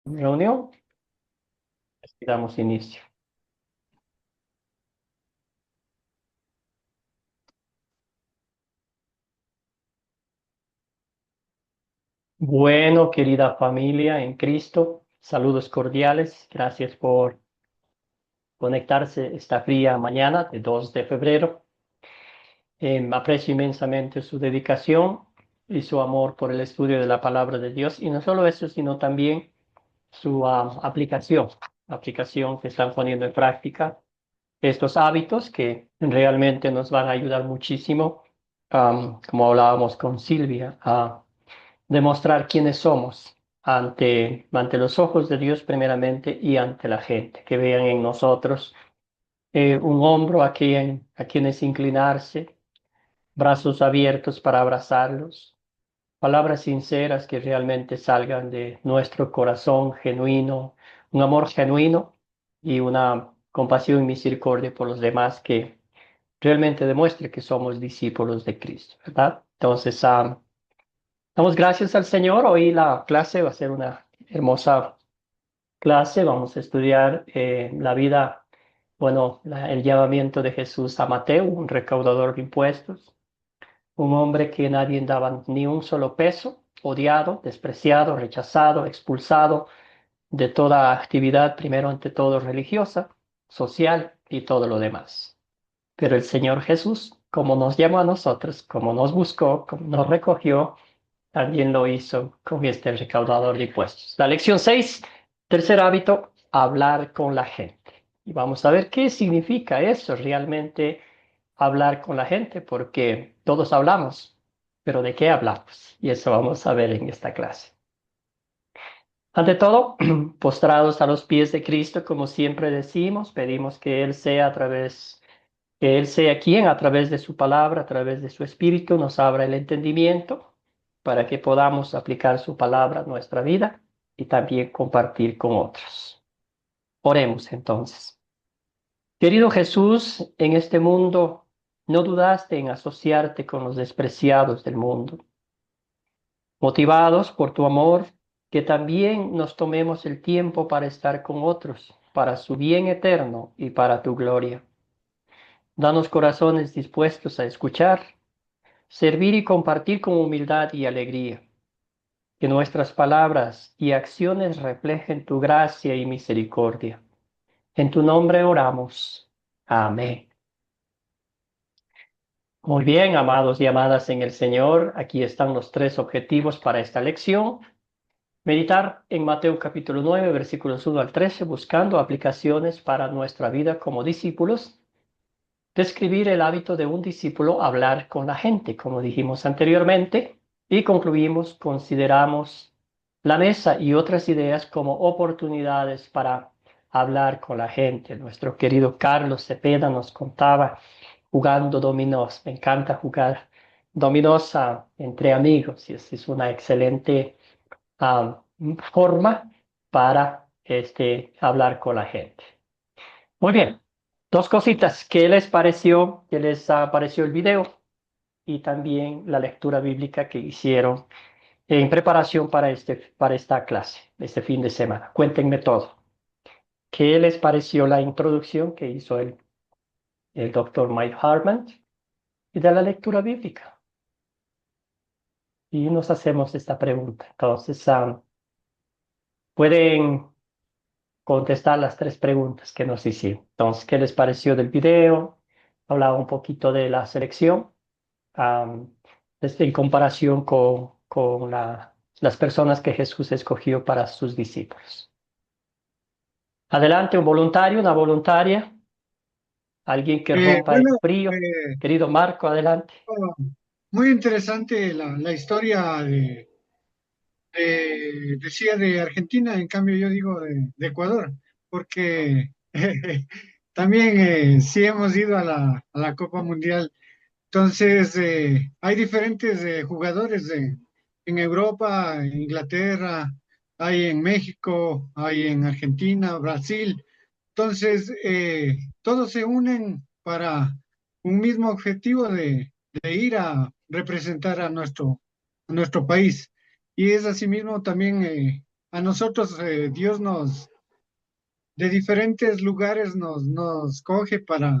Reunión, damos inicio. Bueno, querida familia en Cristo, saludos cordiales. Gracias por conectarse esta fría mañana de 2 de febrero. Aprecio inmensamente su dedicación y su amor por el estudio de la palabra de Dios. Y no solo eso, sino también su aplicación que están poniendo en práctica estos hábitos que realmente nos van a ayudar muchísimo, como hablábamos con Silvia, a demostrar quiénes somos ante los ojos de Dios primeramente y ante la gente, que vean en nosotros un hombro a quienes inclinarse, brazos abiertos para abrazarlos, palabras sinceras que realmente salgan de nuestro corazón genuino, un amor genuino y una compasión y misericordia por los demás que realmente demuestre que somos discípulos de Cristo, ¿verdad? Entonces, damos gracias al Señor. Hoy la clase va a ser una hermosa clase. Vamos a estudiar la vida, bueno, el llamamiento de Jesús a Mateo, un recaudador de impuestos, un hombre que nadie daba ni un solo peso, odiado, despreciado, rechazado, expulsado de toda actividad, primero ante todo religiosa, social y todo lo demás. Pero el Señor Jesús, como nos llamó a nosotros, como nos buscó, como nos recogió, también lo hizo con este recaudador de impuestos. La lección 6, tercer hábito, hablar con la gente. Y vamos a ver qué significa eso realmente, hablar con la gente, porque todos hablamos, pero ¿de qué hablamos? Y eso vamos a ver en esta clase. Ante todo, postrados a los pies de Cristo, como siempre decimos, pedimos que Él sea que Él sea quien a través de su palabra, a través de su espíritu, nos abra el entendimiento para que podamos aplicar su palabra a nuestra vida y también compartir con otros. Oremos entonces. Querido Jesús, en este mundo no dudaste en asociarte con los despreciados del mundo. Motivados por tu amor, que también nos tomemos el tiempo para estar con otros, para su bien eterno y para tu gloria. Danos corazones dispuestos a escuchar, servir y compartir con humildad y alegría. Que nuestras palabras y acciones reflejen tu gracia y misericordia. En tu nombre oramos. Amén. Muy bien, amados y amadas en el Señor, aquí están los tres objetivos para esta lección. Meditar en Mateo capítulo 9, versículos 1 al 13, buscando aplicaciones para nuestra vida como discípulos. Describir el hábito de un discípulo, hablar con la gente, como dijimos anteriormente, y concluimos, consideramos la mesa y otras ideas como oportunidades para hablar con la gente. Nuestro querido Carlos Cepeda nos contaba jugando dominós. Me encanta jugar dominós entre amigos y es una excelente ah, forma para hablar con la gente. Muy bien. Dos cositas. ¿Qué les pareció? ¿Qué les pareció el video? Y también la lectura bíblica que hicieron en preparación para esta clase, este fin de semana. Cuéntenme todo. ¿Qué les pareció la introducción que hizo el doctor Mike Hartman y de la lectura bíblica? Y nos hacemos esta pregunta. Entonces, pueden contestar las tres preguntas que nos hicieron. Entonces, ¿qué les pareció del video? Hablaba un poquito de la selección, am, en comparación con las personas que Jesús escogió para sus discípulos. Adelante, un voluntario, una voluntaria, alguien que rompa el Bueno, frío. Querido Marco, adelante. oh, muy interesante la historia decía de Argentina, en cambio yo digo de Ecuador, porque también sí hemos ido a la Copa Mundial. Entonces, hay diferentes jugadores en Europa, en Inglaterra, hay en México, hay en Argentina, Brasil. Entonces, todos se unen para un mismo objetivo de ir a representar a nuestro país. Y es asimismo también a nosotros Dios de diferentes lugares nos coge para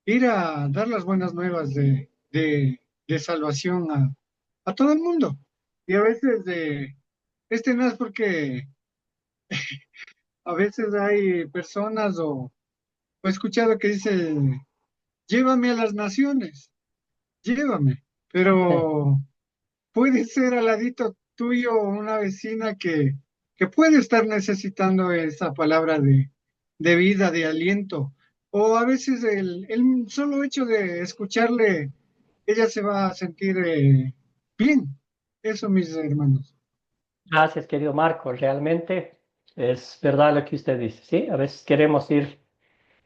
ir a dar las buenas nuevas de salvación a todo el mundo. Y a veces este no es porque a veces hay personas o he escuchado que dice, llévame a las naciones, llévame, pero puede ser al ladito tuyo una vecina que puede estar necesitando esa palabra de vida, de aliento. O a veces el solo hecho de escucharle, ella se va a sentir bien. Eso, mis hermanos. Gracias, querido Marco. Realmente es verdad lo que usted dice, ¿sí? A veces queremos ir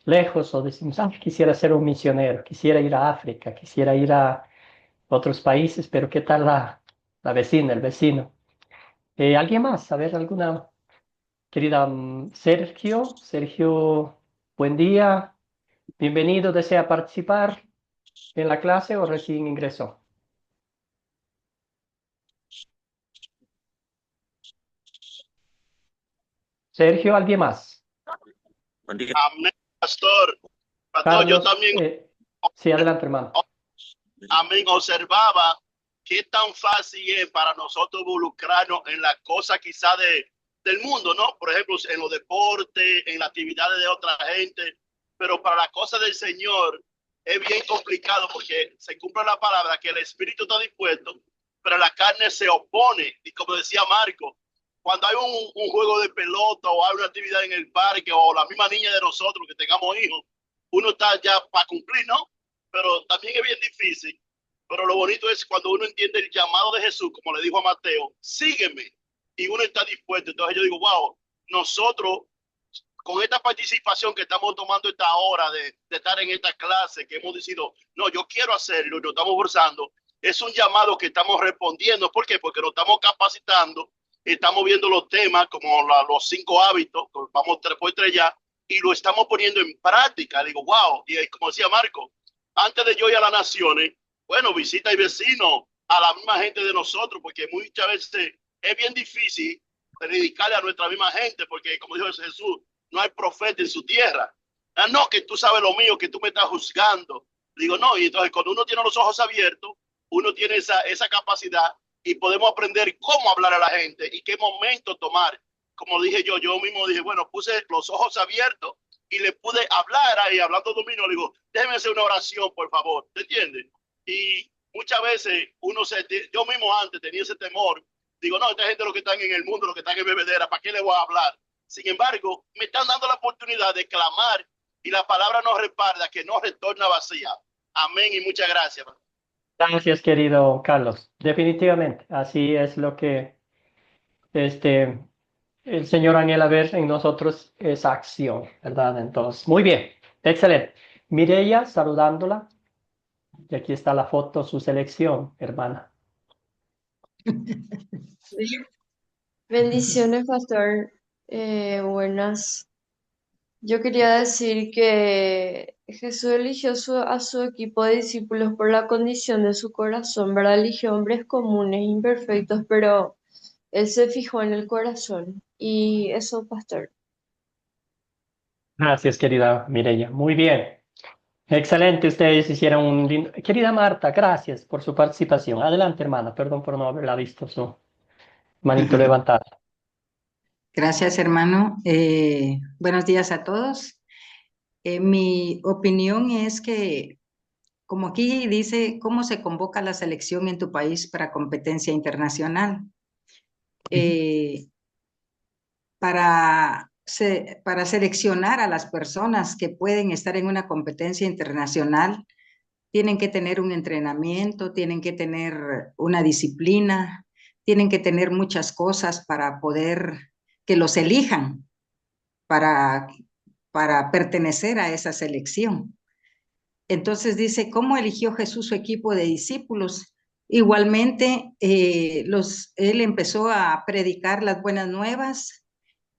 lejos o decimos, ah, quisiera ser un misionero, quisiera ir a África, quisiera ir a otros países, pero ¿qué tal la vecina, el vecino? ¿Alguien más? A ver, alguna querida Sergio. Sergio, buen día. Bienvenido. ¿Desea participar en la clase o recién ingresó? Sergio, ¿alguien más? Amén, pastor. Pastor, yo Carlos, también, sí, adelante, hermano. amén, observaba qué tan fácil es para nosotros involucrarnos en las cosas quizá del mundo, ¿no? Por ejemplo, en los deportes, en las actividades de otra gente, pero para las cosas del Señor es bien complicado porque se cumple la palabra que el espíritu está dispuesto, pero la carne se opone. Y como decía Marco, cuando hay un juego de pelota o hay una actividad en el parque o la misma niña de nosotros que tengamos hijos, uno está ya para cumplir, ¿no? Pero también es bien difícil. Pero lo bonito es cuando uno entiende el llamado de Jesús, como le dijo a Mateo, sígueme, y uno está dispuesto. Entonces yo digo, wow, nosotros con esta participación que estamos tomando esta hora de estar en esta clase, que hemos decidido, no, yo quiero hacerlo y nos estamos forzando, es un llamado que estamos respondiendo. ¿Por qué? Porque nos estamos capacitando, estamos viendo los temas como los 5 hábitos, vamos 3 por 3 ya, y lo estamos poniendo en práctica. Digo, wow, y como decía Marco, antes de yo ir a las naciones, bueno, visita y vecino a la misma gente de nosotros, porque muchas veces es bien difícil dedicarle a nuestra misma gente, porque como dijo Jesús, no hay profeta en su tierra. Ah, no, que tú sabes lo mío, que tú me estás juzgando. Digo, no, y entonces cuando uno tiene los ojos abiertos, uno tiene esa capacidad y podemos aprender cómo hablar a la gente y qué momento tomar. Como dije yo mismo dije, bueno, puse los ojos abiertos y le pude hablar ahí, hablando dominio, le digo, déjeme hacer una oración, por favor, ¿te entiendes? Y muchas veces yo mismo antes tenía ese temor, digo, no, esta gente lo que están en el mundo, lo que están en bebedera, ¿para qué le voy a hablar? Sin embargo, me están dando la oportunidad de clamar y la palabra nos respalda, que no retorna vacía. Amén y muchas gracias. Gracias, querido Carlos. Definitivamente, así es lo que este, el Señor anhela ver en nosotros, esa acción, ¿verdad? Entonces, muy bien, excelente. Mireya, saludándola. Y aquí está la foto, su selección, hermana. Bendiciones, pastor. Buenas. Yo quería decir que Jesús eligió a su equipo de discípulos por la condición de su corazón, ¿verdad? Eligió hombres comunes, imperfectos, pero Él se fijó en el corazón. Y eso, pastor. Gracias, querida Mireya. Muy bien. Excelente, ustedes hicieron un lindo... Querida Marta, gracias por su participación. Adelante, hermana. Perdón por no haberla visto su manito levantada. Gracias, hermano. Buenos días a todos. Mi opinión es que, como aquí dice, ¿cómo se convoca la selección en tu país para competencia internacional? Para seleccionar a las personas que pueden estar en una competencia internacional, tienen que tener un entrenamiento, tienen que tener una disciplina, tienen que tener muchas cosas para poder que los elijan para, para pertenecer a esa selección. Entonces dice, ¿cómo eligió Jesús su equipo de discípulos? Igualmente, él empezó a predicar las buenas nuevas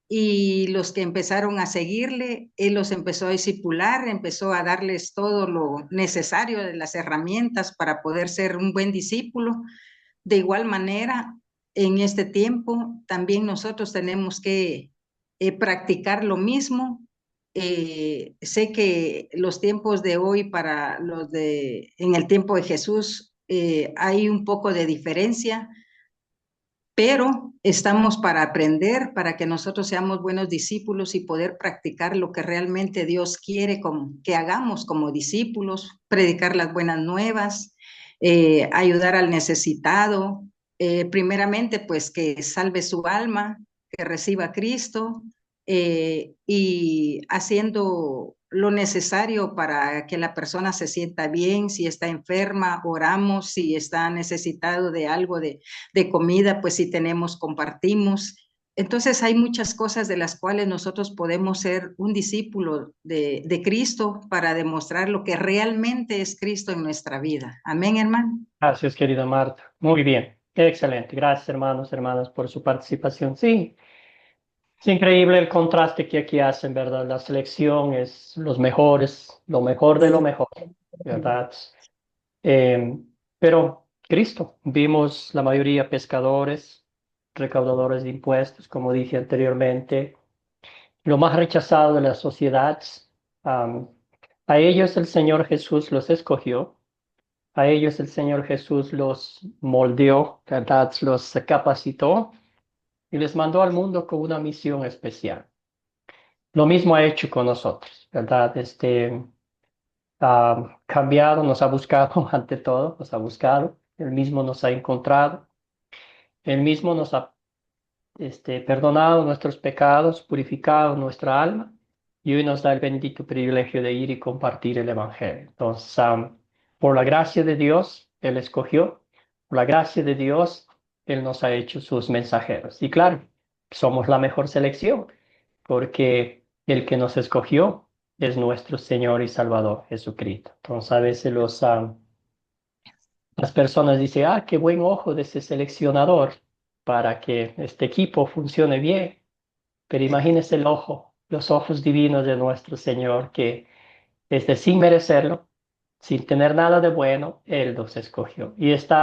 y los que empezaron a seguirle, él los empezó a discipular, empezó a darles todo lo necesario de las herramientas para poder ser un buen discípulo. De igual manera, en este tiempo, también nosotros tenemos que practicar lo mismo. Sé que los tiempos de hoy para los de en el tiempo de Jesús hay un poco de diferencia, pero estamos para aprender, para que nosotros seamos buenos discípulos y poder practicar lo que realmente Dios quiere que hagamos como discípulos, predicar las buenas nuevas, ayudar al necesitado, primeramente pues que salve su alma, que reciba a Cristo, y haciendo lo necesario para que la persona se sienta bien. Si está enferma, oramos. Si está necesitado de algo de comida, pues si tenemos, compartimos. Entonces hay muchas cosas de las cuales nosotros podemos ser un discípulo de Cristo para demostrar lo que realmente es Cristo en nuestra vida. Amén, hermano. Gracias, querida Marta. Muy bien. Excelente. Gracias, hermanos, hermanas, por su participación. Sí, es increíble el contraste que aquí hacen, ¿verdad? La selección es los mejores, lo mejor de lo mejor, ¿verdad? Eh, pero Cristo, vimos la mayoría pescadores, recaudadores de impuestos, como dije anteriormente, lo más rechazado de la sociedad. am, a ellos el Señor Jesús los escogió, a ellos el Señor Jesús los moldeó, ¿verdad? Los capacitó y les mandó al mundo con una misión especial. Lo mismo ha hecho con nosotros, ¿verdad? Ha cambiado, nos ha buscado ante todo, nos ha buscado, él mismo nos ha encontrado, él mismo nos ha perdonado nuestros pecados, purificado nuestra alma y hoy nos da el bendito privilegio de ir y compartir el Evangelio. Entonces, por la gracia de Dios, Él escogió, por la gracia de Dios, Él nos ha hecho sus mensajeros. Y claro, somos la mejor selección porque el que nos escogió es nuestro Señor y Salvador Jesucristo. Entonces, a veces las personas dicen, qué buen ojo de ese seleccionador para que este equipo funcione bien. Pero imagínese el ojo, los ojos divinos de nuestro Señor, que sin merecerlo, sin tener nada de bueno, Él los escogió. Y este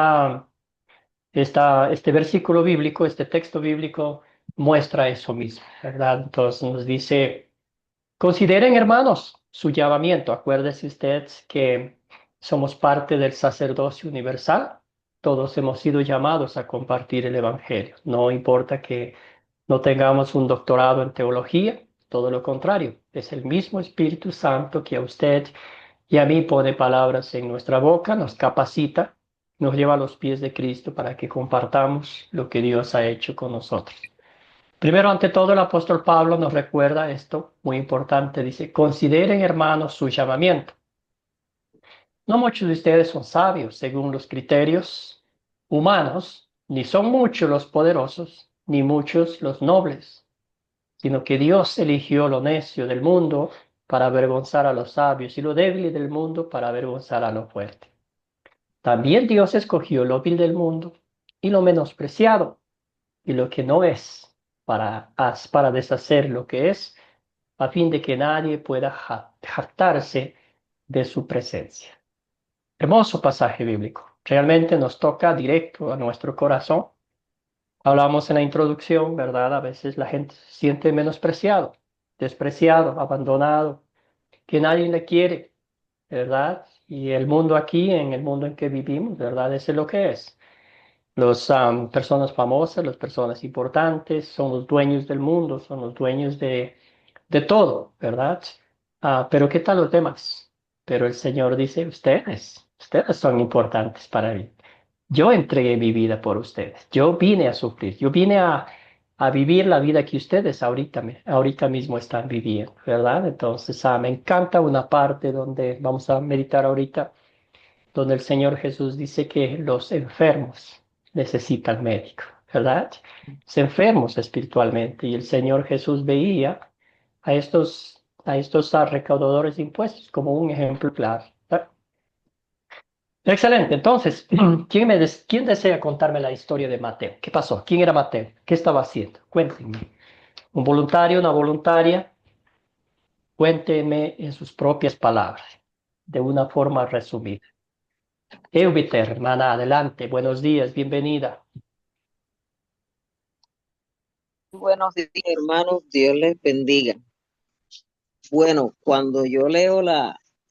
versículo bíblico, este texto bíblico muestra eso mismo, ¿verdad? Entonces nos dice, consideren, hermanos, su llamamiento. Acuérdese usted que somos parte del sacerdocio universal. Todos hemos sido llamados a compartir el Evangelio. No importa que no tengamos un doctorado en teología, todo lo contrario. Es el mismo Espíritu Santo que a usted y a mí pone palabras en nuestra boca, nos capacita, nos lleva a los pies de Cristo para que compartamos lo que Dios ha hecho con nosotros. Primero, ante todo, el apóstol Pablo nos recuerda esto muy importante. Dice, consideren, hermanos, su llamamiento. No muchos de ustedes son sabios según los criterios humanos, ni son muchos los poderosos, ni muchos los nobles, sino que Dios eligió lo necio del mundo para avergonzar a los sabios y lo débil del mundo para avergonzar a lo fuerte. También Dios escogió lo vil del mundo y lo menospreciado y lo que no es para deshacer lo que es, a fin de que nadie pueda jactarse de su presencia. Hermoso pasaje bíblico. Realmente nos toca directo a nuestro corazón. Hablamos en la introducción, ¿verdad? A veces la gente se siente menospreciado, despreciado, abandonado, que nadie le quiere, ¿verdad? Y el mundo aquí, en el mundo en que vivimos, ¿verdad? Ese es lo que es. Las personas famosas, las personas importantes, son los dueños del mundo, son los dueños de todo, ¿verdad? Pero ¿qué tal los demás? Pero el Señor dice, ustedes son importantes para mí. Yo entregué mi vida por ustedes. Yo vine a sufrir. Yo vine a vivir la vida que ustedes ahorita mismo están viviendo, ¿verdad? Entonces, me encanta una parte donde vamos a meditar ahorita, donde el Señor Jesús dice que los enfermos necesitan médico, ¿verdad? Los enfermos espiritualmente. Y el Señor Jesús veía a estos recaudadores de impuestos como un ejemplo claro. Excelente. Entonces, ¿quién desea contarme la historia de Mateo? ¿Qué pasó? ¿Quién era Mateo? ¿Qué estaba haciendo? Cuéntenme. ¿Un voluntario, una voluntaria? Cuéntenme en sus propias palabras, de una forma resumida. Eubiter, hermana, adelante. Buenos días, bienvenida. Buenos días, hermanos, Dios les bendiga. Bueno, cuando yo leo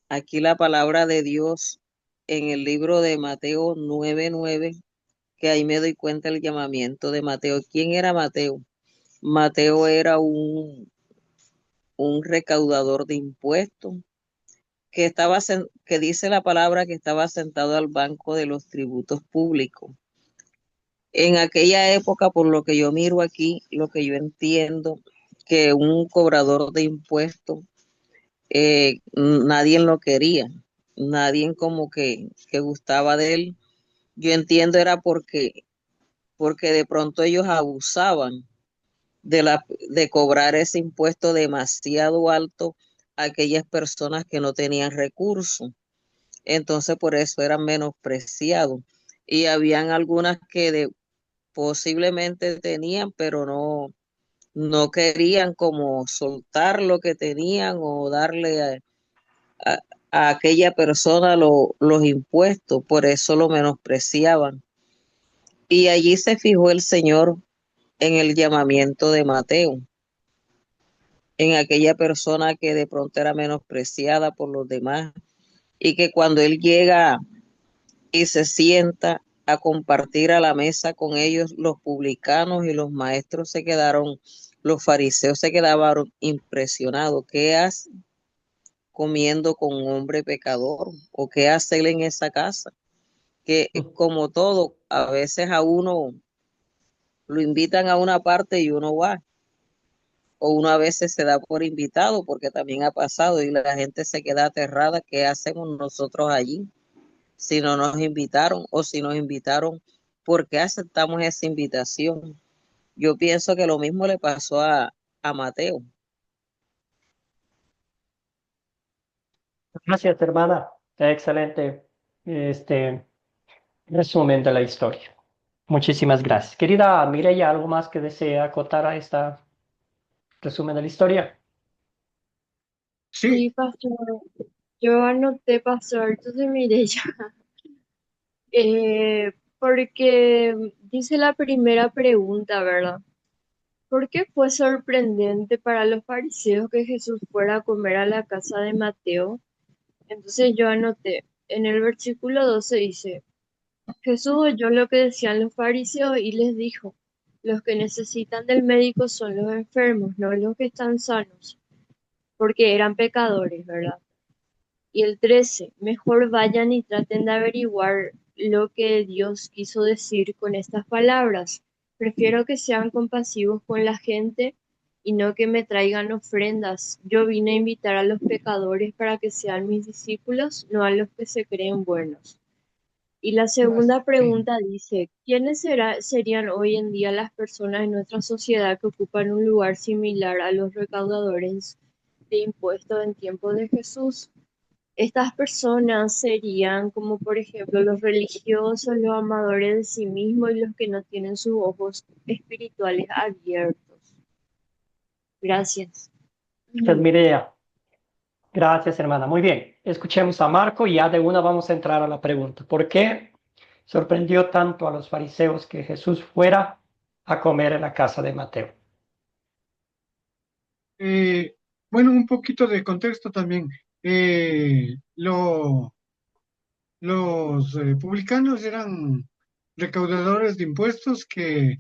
aquí la palabra de Dios en el libro de Mateo 9:9, que ahí me doy cuenta el llamamiento de Mateo. ¿Quién era Mateo? Mateo era un recaudador de impuestos que dice la palabra que estaba sentado al banco de los tributos públicos. En aquella época, por lo que yo miro aquí, lo que yo entiendo, que un cobrador de impuestos, nadie lo quería, nadie como que gustaba de él. Yo entiendo era porque de pronto ellos abusaban de cobrar ese impuesto demasiado alto a aquellas personas que no tenían recursos. Entonces por eso eran menospreciados. Y habían algunas posiblemente tenían, pero no querían como soltar lo que tenían o darle a, a aquella persona los impuestos, por eso lo menospreciaban. Y allí se fijó el Señor en el llamamiento de Mateo, en aquella persona que de pronto era menospreciada por los demás y que cuando él llega y se sienta a compartir a la mesa con ellos, los publicanos y los maestros los fariseos se quedaban impresionados. ¿Qué hace comiendo con un hombre pecador? ¿O qué hace él en esa casa? Que como todo, a veces a uno lo invitan a una parte y uno va, o uno a veces se da por invitado, porque también ha pasado y la gente se queda aterrada. ¿Qué hacemos nosotros allí? Si no nos invitaron o si nos invitaron, ¿por qué aceptamos esa invitación? Yo pienso que lo mismo le pasó a Mateo. Gracias, hermana. Excelente resumen de la historia. Muchísimas gracias. Querida Mireya, ¿algo más que desea acotar a esta resumen de la historia? Sí, Sí, pastor, yo anoté, pastor, entonces mire ya, porque dice la primera pregunta, ¿verdad? ¿Por qué fue sorprendente para los fariseos que Jesús fuera a comer a la casa de Mateo? Entonces yo anoté, en el versículo 12 dice, Jesús oyó lo que decían los fariseos y les dijo, los que necesitan del médico son los enfermos, no los que están sanos, porque eran pecadores, ¿verdad? Y el 13, mejor vayan y traten de averiguar lo que Dios quiso decir con estas palabras. Prefiero que sean compasivos con la gente y no que me traigan ofrendas. Yo vine a invitar a los pecadores para que sean mis discípulos, no a los que se creen buenos. Y la segunda sí. pregunta dice, serían hoy en día las personas en nuestra sociedad que ocupan un lugar similar a los recaudadores de impuestos en tiempos de Jesús? Estas personas serían como por ejemplo los religiosos, los amadores de sí mismos y los que no tienen sus ojos espirituales abiertos. Gracias. Gracias, Mireya. Gracias, hermana. Muy bien. Escuchemos a Marco y ya de una vamos a entrar a la pregunta. ¿Por qué sorprendió tanto a los fariseos que Jesús fuera a comer en la casa de Mateo? Eh, bueno, un poquito de contexto también. Los publicanos eran recaudadores de impuestos que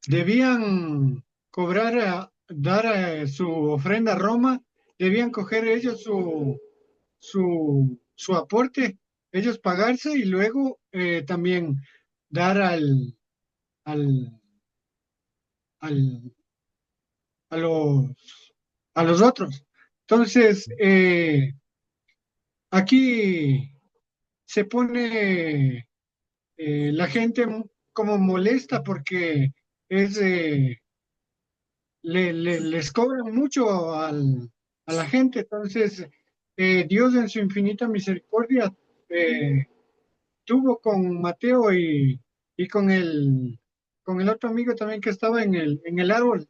debían cobrar, dar su ofrenda a Roma, debían coger ellos su aporte, ellos pagarse y luego también dar al, al, a a los otros. Entonces, aquí se pone la gente como molesta porque es, les cobran mucho a la gente. Entonces, Dios en su infinita misericordia eh, tuvo con Mateo y con el otro amigo también que estaba en el árbol.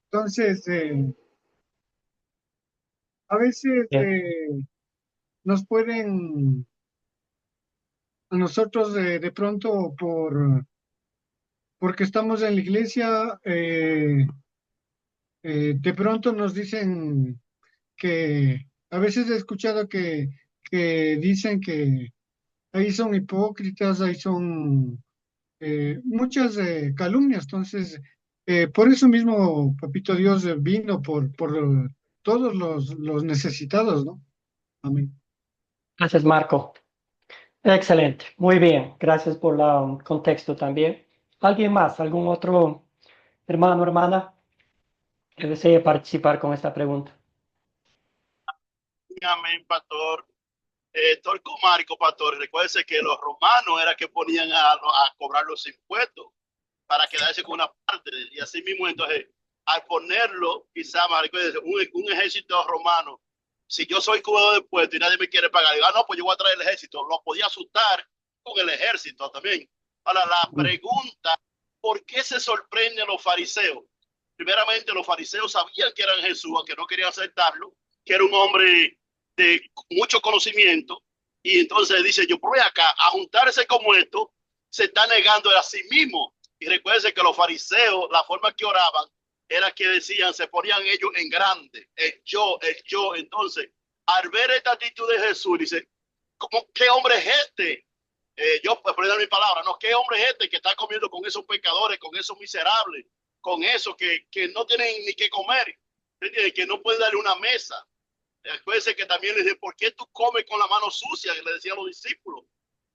Entonces, a veces Bien. nos pueden, a nosotros de pronto porque estamos en la iglesia, de pronto nos dicen que, a veces he escuchado que dicen que ahí son hipócritas, ahí son muchas calumnias. Entonces, por eso mismo, Papito Dios vino por todos los necesitados, ¿no? Amén. Gracias, Marco. Excelente. Muy bien. Gracias por el contexto también. ¿Alguien más? ¿Algún otro hermano, hermana que desee participar con esta pregunta? Amén, pastor. Torco Marco, pastor, recuérdese que los romanos era que ponían a cobrar los impuestos para quedarse con una parte. Y así mismo, entonces, al ponerlo, quizá, un ejército romano, si yo soy cobrador de impuestos y nadie me quiere pagar, digo, no, pues yo voy a traer el ejército. Lo podía asustar con el ejército también. Ahora, la pregunta, ¿por qué se sorprenden los fariseos? Primeramente, los fariseos sabían que era Jesús, aunque no querían aceptarlo, que era un hombre de mucho conocimiento, y entonces dice, yo voy acá a juntarse como esto, se está negando a sí mismo. Y recuerden que los fariseos, la forma que oraban, era que decían, se ponían ellos en grande, el yo, el yo. Entonces, al ver esta actitud de Jesús, dice, ¿cómo, qué hombre es este? Yo, pues, poner mi palabra, no, ¿qué hombre es este que está comiendo con esos pecadores, con esos miserables, con esos que no tienen ni que comer, que no pueden darle una mesa? Acuérdense que también les dice, ¿por qué tú comes con la mano sucia? Que le decían los discípulos.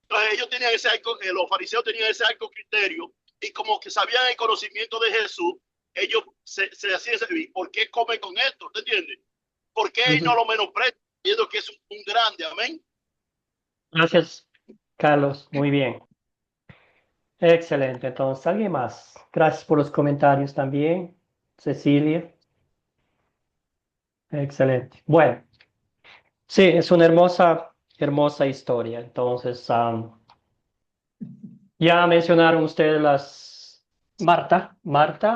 Entonces ellos tenían ese alto, los fariseos tenían ese alto criterio, y como que sabían el conocimiento de Jesús, ellos se hacían, ¿por qué come con esto? ¿Te entiendes? ¿Por qué no lo menosprecia? Viendo que es un grande, amén. Gracias, Carlos. Muy bien. Excelente. Entonces, ¿alguien más? Gracias por los comentarios también, Cecilia. Excelente. Bueno, sí, es una hermosa, hermosa historia. Entonces, ya mencionaron ustedes las... Marta,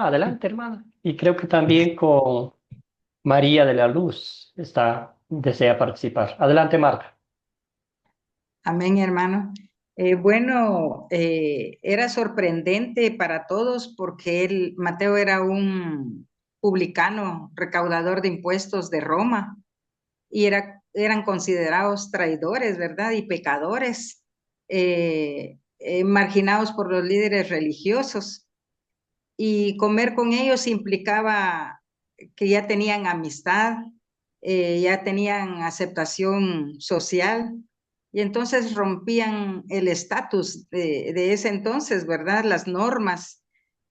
adelante, hermana. Y creo que también con María de la Luz desea participar. Adelante, Marta. Amén, hermano. Era sorprendente para todos porque Mateo era un publicano, recaudador de impuestos de Roma, y eran considerados traidores, ¿verdad? Y pecadores, marginados por los líderes religiosos. Y comer con ellos implicaba que ya tenían amistad, ya tenían aceptación social, y entonces rompían el estatus de ese entonces, ¿verdad? Las normas,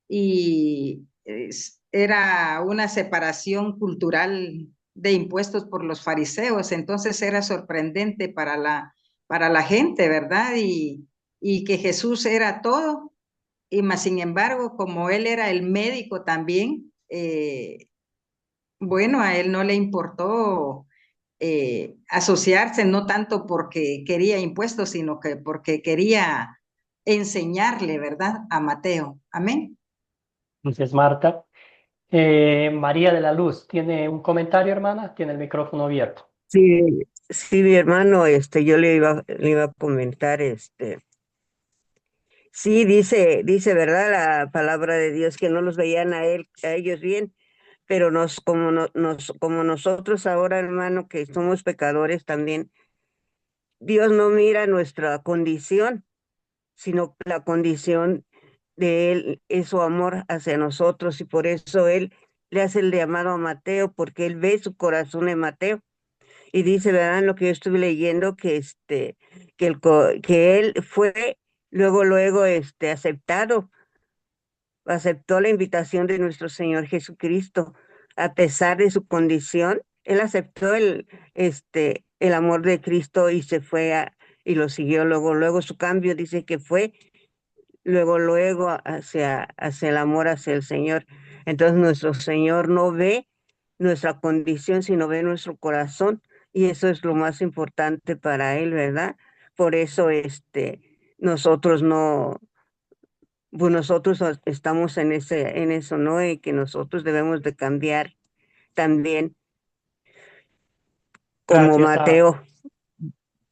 y era una separación cultural de impuestos por los fariseos. Entonces era sorprendente para la gente, ¿verdad? Y que Jesús era todo, y más sin embargo, como él era el médico también, bueno, a él no le importó asociarse, no tanto porque quería impuestos, sino que porque quería enseñarle, ¿verdad?, a Mateo. Amén. Gracias, Marta. María de la Luz, ¿tiene un comentario, hermana? Tiene el micrófono abierto. Sí, sí, mi hermano, yo le iba a comentar, sí, dice, ¿verdad? La palabra de Dios que no los veían a ellos bien, pero como nosotros ahora, hermano, que somos pecadores también, Dios no mira nuestra condición, sino la condición de Él es su amor hacia nosotros, y por eso Él le hace el llamado a Mateo, porque Él ve su corazón en Mateo. Y dice, ¿verdad? En lo que yo estuve leyendo, que él fue luego, aceptó la invitación de nuestro Señor Jesucristo, a pesar de su condición. Él aceptó el amor de Cristo y se fue y lo siguió luego. Su cambio dice que fue luego hacia el amor hacia el Señor. Entonces nuestro Señor no ve nuestra condición, sino ve nuestro corazón, y eso es lo más importante para Él, ¿verdad? Por eso nosotros no, pues nosotros estamos en eso, ¿no? Y que nosotros debemos de cambiar también como Gracias. Mateo.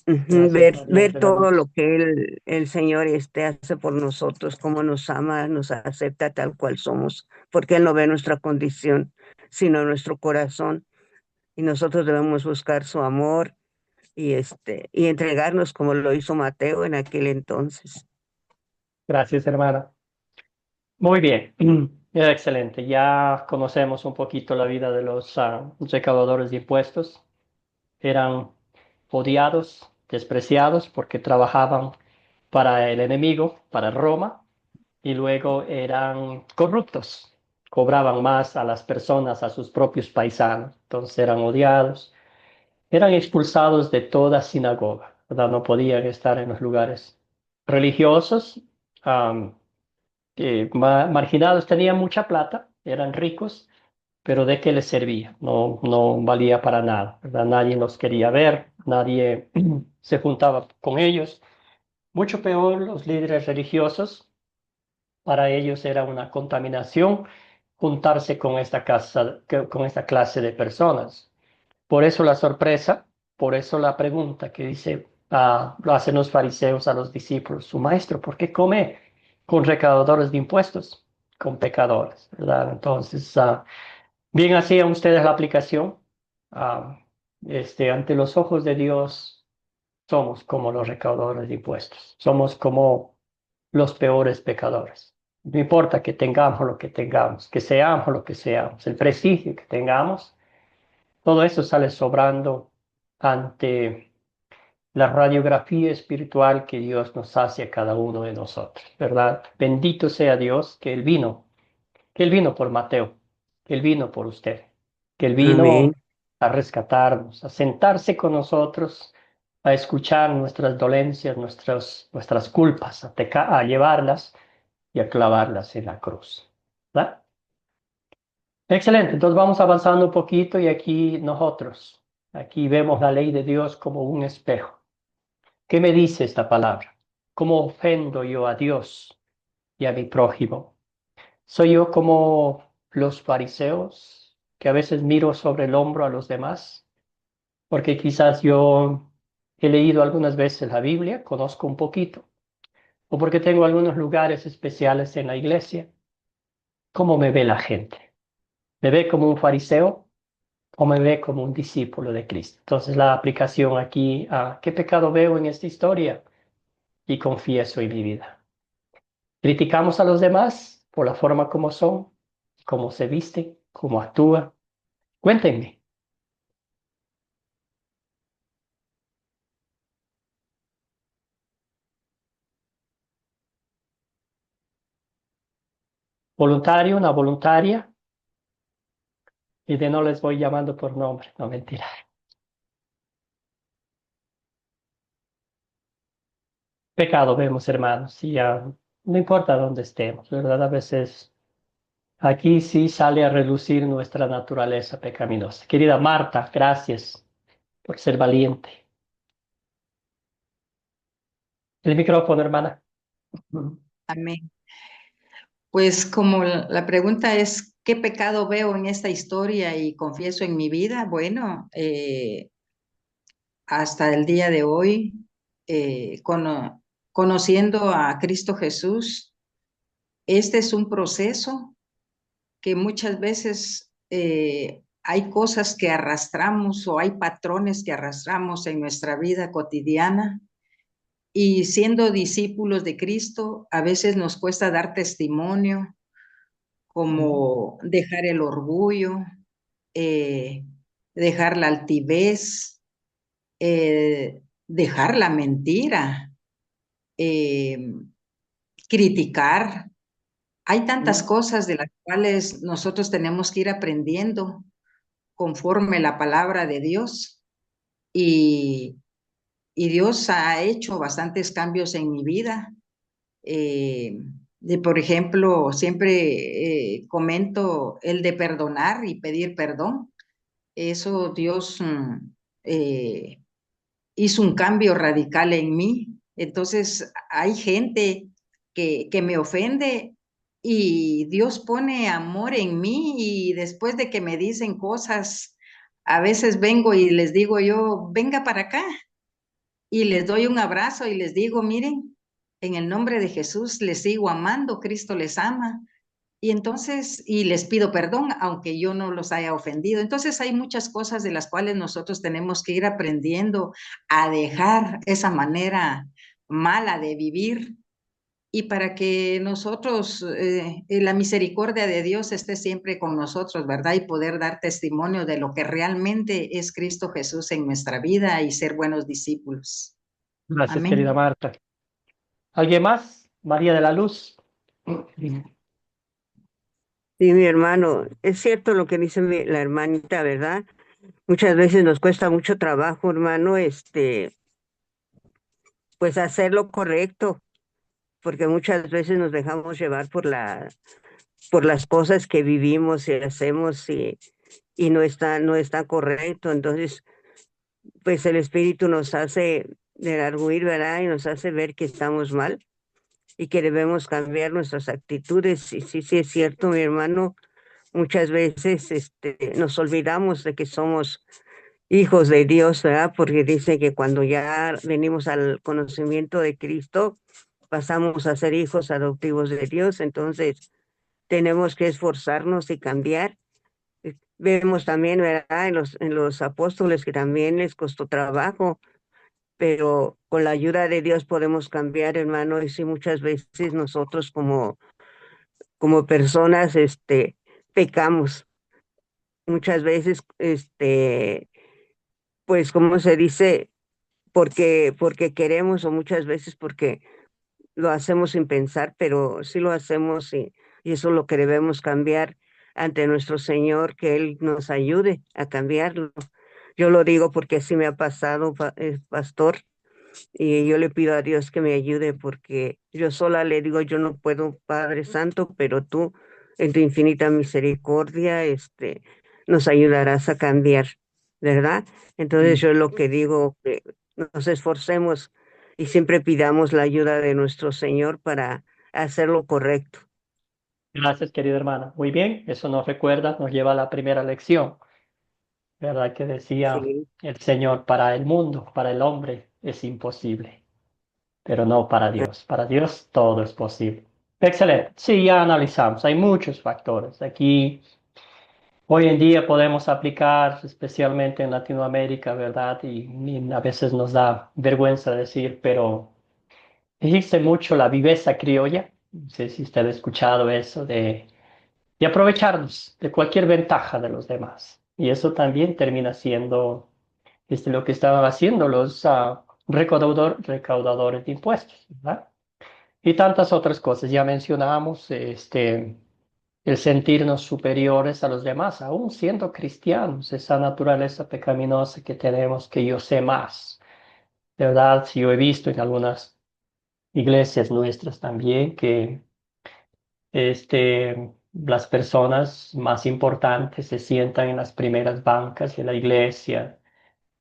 Ujú, ver todo lo que el Señor hace por nosotros, cómo nos ama, nos acepta tal cual somos, porque Él no ve nuestra condición, sino nuestro corazón, y nosotros debemos buscar su amor y entregarnos como lo hizo Mateo en aquel entonces. Gracias, hermana. Muy bien, excelente. Ya conocemos un poquito la vida de los recaudadores de impuestos. Eran odiados, despreciados porque trabajaban para el enemigo, para Roma, y luego eran corruptos, cobraban más a las personas, a sus propios paisanos, entonces eran odiados, eran expulsados de toda sinagoga, ¿verdad? No podían estar en los lugares religiosos, am, marginados, tenían mucha plata, eran ricos, pero ¿de qué les servía? No, no valía para nada, ¿verdad? Nadie los quería ver, nadie se juntaba con ellos. Mucho peor los líderes religiosos, para ellos era una contaminación juntarse con con esta clase de personas. Por eso la sorpresa, por eso la pregunta que dice, lo hacen los fariseos a los discípulos, su maestro, ¿por qué come con recaudadores de impuestos, con pecadores? ¿Verdad? Entonces, bien hacían ustedes la aplicación. Ah, ante los ojos de Dios somos como los recaudadores de impuestos, somos como los peores pecadores. No importa que tengamos lo que tengamos, que seamos lo que seamos, el prestigio que tengamos, todo eso sale sobrando ante la radiografía espiritual que Dios nos hace a cada uno de nosotros, ¿verdad? Bendito sea Dios que Él vino por Mateo, que Él vino por usted, que Él vino Amén. a rescatarnos, a sentarse con nosotros, a escuchar nuestras dolencias, nuestras culpas, a llevarlas y a clavarlas en la cruz, ¿verdad? Excelente, entonces vamos avanzando un poquito y aquí vemos la ley de Dios como un espejo. ¿Qué me dice esta palabra? ¿Cómo ofendo yo a Dios y a mi prójimo? ¿Soy yo como los fariseos, que a veces miro sobre el hombro a los demás? Porque quizás yo he leído algunas veces la Biblia, conozco un poquito, o porque tengo algunos lugares especiales en la iglesia. ¿Cómo me ve la gente? ¿Me ve como un fariseo o me ve como un discípulo de Cristo? Entonces la aplicación aquí a qué pecado veo en esta historia y confieso en mi vida. Criticamos a los demás por la forma como son, cómo se visten, cómo actúan. Cuéntenme. Voluntario, una voluntaria, y de no les voy llamando por nombre, no mentira. Pecado vemos, hermanos, y no importa dónde estemos, ¿verdad? A veces aquí sí sale a relucir nuestra naturaleza pecaminosa. Querida Marta, gracias por ser valiente. El micrófono, hermana. Amén. Pues como la pregunta es, ¿qué pecado veo en esta historia y confieso en mi vida? Bueno, hasta el día de hoy, conociendo a Cristo Jesús, este es un proceso que muchas veces hay cosas que arrastramos o hay patrones que arrastramos en nuestra vida cotidiana y siendo discípulos de Cristo, a veces nos cuesta dar testimonio, como dejar el orgullo, eh, dejar la altivez, dejar la mentira, eh, criticar. Hay tantas cosas de las cuales nosotros tenemos que ir aprendiendo conforme la palabra de Dios y, y Dios ha hecho bastantes cambios en mi vida. Por ejemplo, siempre comento el de perdonar y pedir perdón. Eso Dios eh, hizo un cambio radical en mí. Entonces, hay gente que me ofende y Dios pone amor en mí y después de que me dicen cosas, a veces vengo y les digo yo, venga para acá, y les doy un abrazo y les digo, miren, en el nombre de Jesús les sigo amando, Cristo les ama. Y entonces, y les pido perdón, aunque yo no los haya ofendido. Entonces hay muchas cosas de las cuales nosotros tenemos que ir aprendiendo a dejar esa manera mala de vivir y para que nosotros, la misericordia de Dios esté siempre con nosotros, ¿verdad? Y poder dar testimonio de lo que realmente es Cristo Jesús en nuestra vida y ser buenos discípulos. Gracias, querida Amén. Marta. ¿Alguien más? María de la Luz. Sí, mi hermano, es cierto lo que dice la hermanita, ¿verdad? Muchas veces nos cuesta mucho trabajo, hermano, pues hacer lo correcto, porque muchas veces nos dejamos llevar por las cosas que vivimos y hacemos y no está correcto. Entonces, pues el Espíritu nos hace redarguir, ¿verdad? Y nos hace ver que estamos mal y que debemos cambiar nuestras actitudes. Y sí, sí es cierto, mi hermano, muchas veces nos olvidamos de que somos hijos de Dios, ¿verdad? Porque dice que cuando ya venimos al conocimiento de Cristo, pasamos a ser hijos adoptivos de Dios. Entonces, tenemos que esforzarnos y cambiar. Vemos también, ¿verdad? En los apóstoles que también les costó trabajo, pero con la ayuda de Dios podemos cambiar, hermano. Y sí, muchas veces nosotros como personas, pecamos. Muchas veces, pues, ¿cómo se dice? Porque queremos o muchas veces porque lo hacemos sin pensar, pero sí lo hacemos y eso es lo que debemos cambiar ante nuestro Señor, que Él nos ayude a cambiarlo. Yo lo digo porque así me ha pasado, pastor, y yo le pido a Dios que me ayude porque yo sola le digo, yo no puedo, Padre Santo, pero tú, en tu infinita misericordia, nos ayudarás a cambiar, ¿verdad? Entonces yo lo que digo, que nos esforcemos y siempre pidamos la ayuda de nuestro Señor para hacer lo correcto. Gracias, querida hermana. Muy bien, eso nos recuerda, nos lleva a la primera lección, ¿verdad? Que decía Sí. el Señor, para el mundo, para el hombre es imposible, pero no para Dios. Para Dios todo es posible. Excelente. Sí, ya analizamos. Hay muchos factores. Aquí, hoy en día podemos aplicar, especialmente en Latinoamérica, ¿verdad? Y a veces nos da vergüenza decir, pero existe mucho la viveza criolla. No sé si usted ha escuchado eso de aprovecharnos de cualquier ventaja de los demás. Y eso también termina siendo lo que estaban haciendo los recaudadores de impuestos, ¿verdad? Y tantas otras cosas. Ya mencionamos el sentirnos superiores a los demás, aún siendo cristianos, esa naturaleza pecaminosa que tenemos, que yo sé más, ¿verdad? Si yo he visto en algunas iglesias nuestras también que las personas más importantes se sientan en las primeras bancas de la iglesia,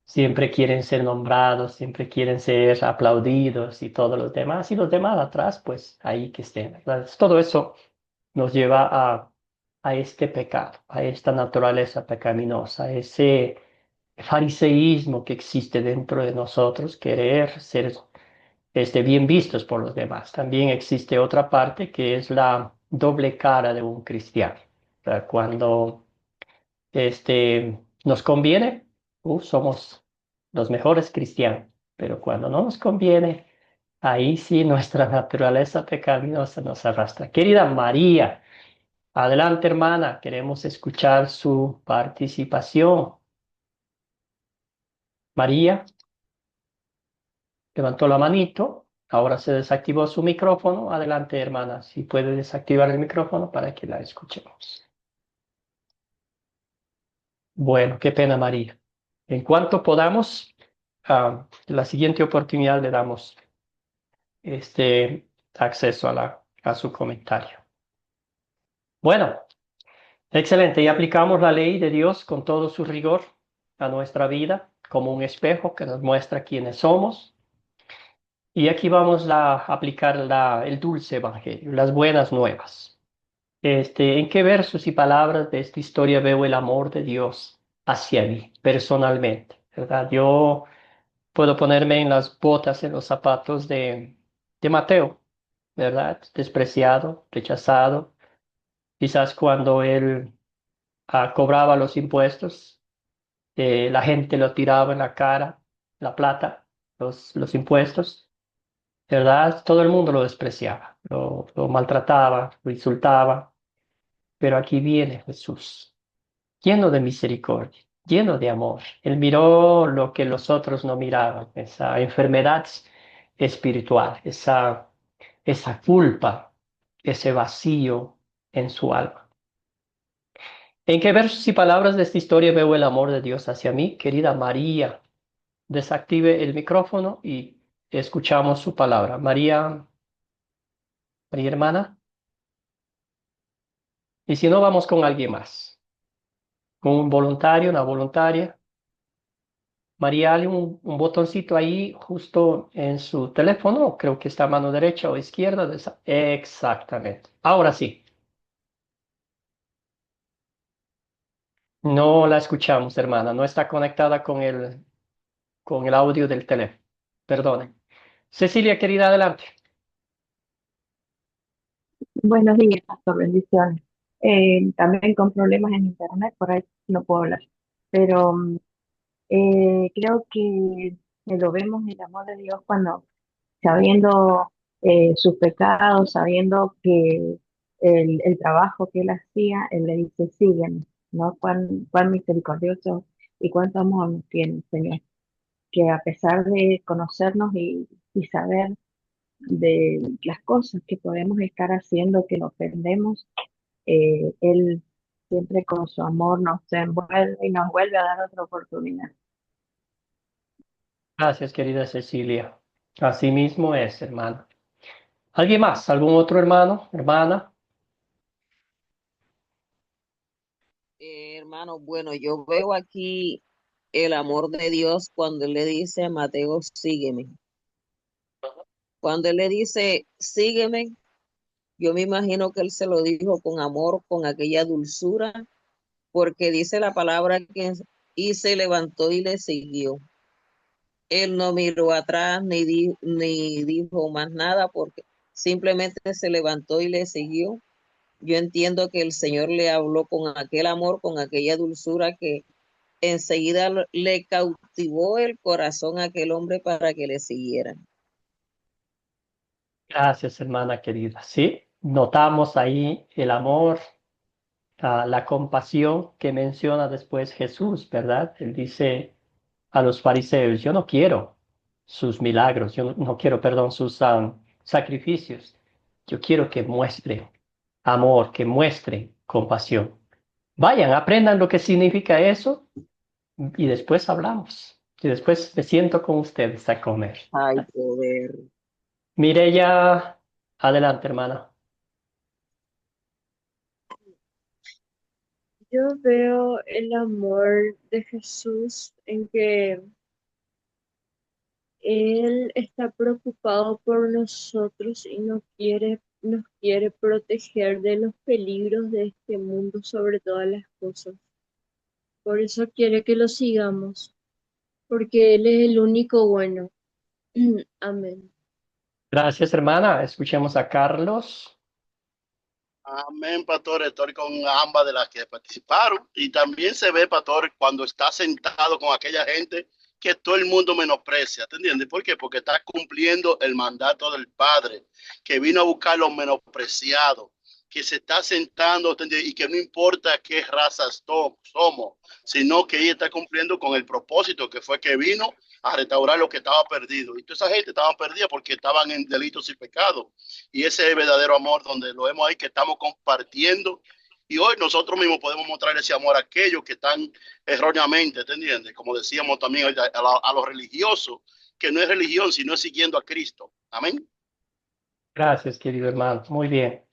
siempre quieren ser nombrados, siempre quieren ser aplaudidos y todos los demás, y los demás atrás, pues ahí que estén, ¿verdad? Todo eso nos lleva a este pecado, a esta naturaleza pecaminosa, a ese fariseísmo que existe dentro de nosotros, querer ser bien vistos por los demás. También existe otra parte que es la doble cara de un cristiano. O sea, cuando nos conviene, somos los mejores cristianos, pero cuando no nos conviene, ahí sí nuestra naturaleza pecaminosa nos arrastra. Querida María, adelante hermana, queremos escuchar su participación. María levantó la manito, ahora se desactivó su micrófono. Adelante hermana, si puede desactivar el micrófono para que la escuchemos. Bueno, qué pena María. En cuanto podamos, la siguiente oportunidad le damos acceso a su comentario. Bueno, excelente. Y aplicamos la ley de Dios con todo su rigor a nuestra vida como un espejo que nos muestra quiénes somos. Y aquí vamos a aplicar el dulce evangelio, las buenas nuevas. ¿En qué versos y palabras de esta historia veo el amor de Dios hacia mí personalmente? ¿Verdad? Yo Puedo ponerme en las botas, en los zapatos de Mateo, ¿verdad? Despreciado, rechazado. Quizás cuando él cobraba los impuestos, la gente lo tiraba en la cara, la plata, los impuestos, ¿verdad? Todo el mundo lo despreciaba, lo maltrataba, lo insultaba. Pero aquí viene Jesús, lleno de misericordia, lleno de amor. Él miró lo que los otros no miraban, esa enfermedad espiritual, esa culpa, ese vacío en su alma. ¿En qué versos y palabras de esta historia veo el amor de Dios hacia mí? Querida María, desactive el micrófono y escuchamos su palabra. María, María hermana, y si no, vamos con alguien más, con un voluntario, una voluntaria. María, hay un botoncito ahí justo en su teléfono, creo que está a mano derecha o izquierda. Exactamente. Ahora sí, no la escuchamos, hermana, no está conectada con el audio del teléfono. Perdone. Cecilia, querida, adelante. Buenos días, pastor, bendiciones. También con problemas en internet, por ahí no puedo hablar. Pero creo que lo vemos el amor de Dios cuando, sabiendo sus pecados, sabiendo que el trabajo que él hacía, él le dice, sígueme, ¿no? Cuán misericordioso y cuánto amor nos tiene el Señor. Que a pesar de conocernos y saber de las cosas que podemos estar haciendo, que nos ofendemos, Él siempre con su amor nos envuelve y nos vuelve a dar otra oportunidad. Gracias, querida Cecilia. Así mismo es, hermana. ¿Alguien más? ¿Algún otro hermano, hermana? Hermano, bueno, yo veo aquí el amor de Dios cuando él le dice a Mateo, sígueme. Cuando él le dice, sígueme, yo me imagino que él se lo dijo con amor, con aquella dulzura, porque dice la palabra que y se levantó y le siguió. Él no miró atrás ni dijo más nada, porque simplemente se levantó y le siguió. Yo entiendo que el Señor le habló con aquel amor, con aquella dulzura que enseguida le cautivó el corazón a aquel hombre para que le siguiera. Gracias, hermana querida. Sí, notamos ahí el amor, la compasión que menciona después Jesús, ¿verdad? Él dice a los fariseos, yo no quiero sus milagros, yo no quiero, perdón, sus sacrificios. Yo quiero que muestre amor, que muestre compasión. Vayan, aprendan lo que significa eso y después hablamos. Y después me siento con ustedes a comer. Ay, poder. Mireya, adelante, hermana. Yo veo el amor de Jesús en que Él está preocupado por nosotros y nos quiere proteger de los peligros de este mundo sobre todas las cosas. Por eso quiere que lo sigamos, porque Él es el único bueno. Amén. Gracias, hermana. Escuchemos a Carlos. Amén, pastor. Estoy con ambas de las que participaron. Y también se ve, pastor, cuando está sentado con aquella gente que todo el mundo menosprecia. ¿Te entiendes? ¿Por qué? Porque está cumpliendo el mandato del Padre, que vino a buscar los menospreciados, que se está sentando, ¿te entiendes? Y que no importa qué razas somos, sino que ella está cumpliendo con el propósito que fue que vino a restaurar lo que estaba perdido. Y toda esa gente estaba perdida porque estaban en delitos y pecados. Y ese es el verdadero amor donde lo vemos ahí que estamos compartiendo. Y hoy nosotros mismos podemos mostrar ese amor a aquellos que están erróneamente, ¿te entiendes? Como decíamos también a los religiosos, que no es religión, sino es siguiendo a Cristo. Amén. Gracias, querido hermano. Muy bien.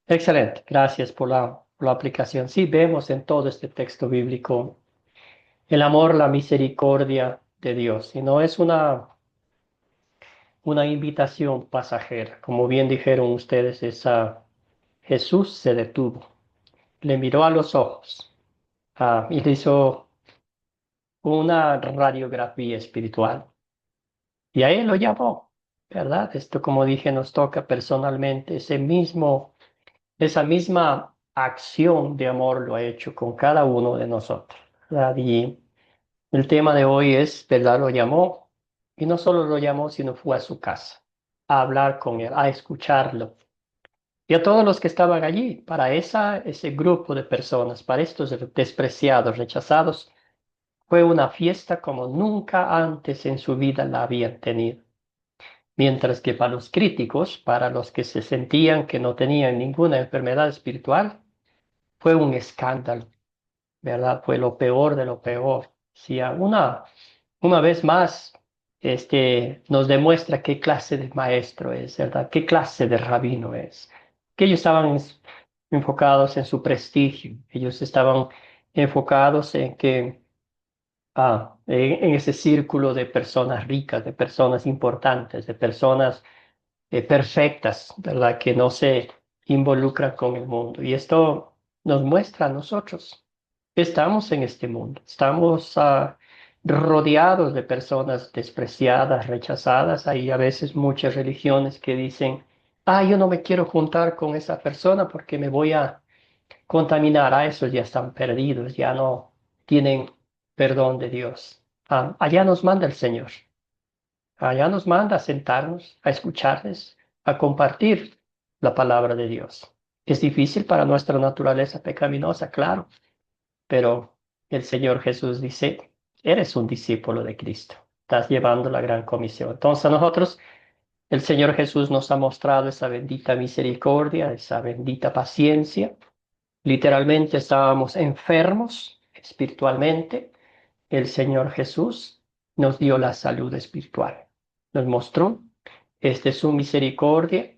Excelente. Gracias por la aplicación. Sí, vemos en todo este texto bíblico el amor, la misericordia de Dios. Y no es una invitación pasajera. Como bien dijeron ustedes, Jesús se detuvo, le miró a los ojos y le hizo una radiografía espiritual. Y a él lo llamó, ¿verdad? Esto, como dije, nos toca personalmente. Esa misma acción de amor lo ha hecho con cada uno de nosotros, ¿verdad? Y el tema de hoy es, ¿verdad? Lo llamó, y no solo lo llamó, sino fue a su casa a hablar con él, a escucharlo. Y a todos los que estaban allí, para ese grupo de personas, para estos despreciados, rechazados, fue una fiesta como nunca antes en su vida la habían tenido. Mientras que para los críticos, para los que se sentían que no tenían ninguna enfermedad espiritual, fue un escándalo, ¿verdad? Fue lo peor de lo peor. Sí, una vez más, nos demuestra qué clase de maestro es, ¿verdad? Qué clase de rabino es. Que ellos estaban enfocados en su prestigio, ellos estaban enfocados en que, en ese círculo de personas ricas, de personas importantes, de personas perfectas, ¿verdad? Que no se involucran con el mundo. Y esto nos muestra a nosotros que estamos en este mundo, estamos rodeados de personas despreciadas, rechazadas. Hay a veces muchas religiones que dicen, yo no me quiero juntar con esa persona porque me voy a contaminar. A esos ya están perdidos, ya no tienen perdón de Dios. Allá nos manda el Señor. Allá nos manda a sentarnos, a escucharles, a compartir la palabra de Dios. Es difícil para nuestra naturaleza pecaminosa, claro, pero el Señor Jesús dice, eres un discípulo de Cristo, estás llevando la gran comisión. Entonces a nosotros, el Señor Jesús nos ha mostrado esa bendita misericordia, esa bendita paciencia. Literalmente estábamos enfermos espiritualmente. El Señor Jesús nos dio la salud espiritual. Nos mostró su misericordia,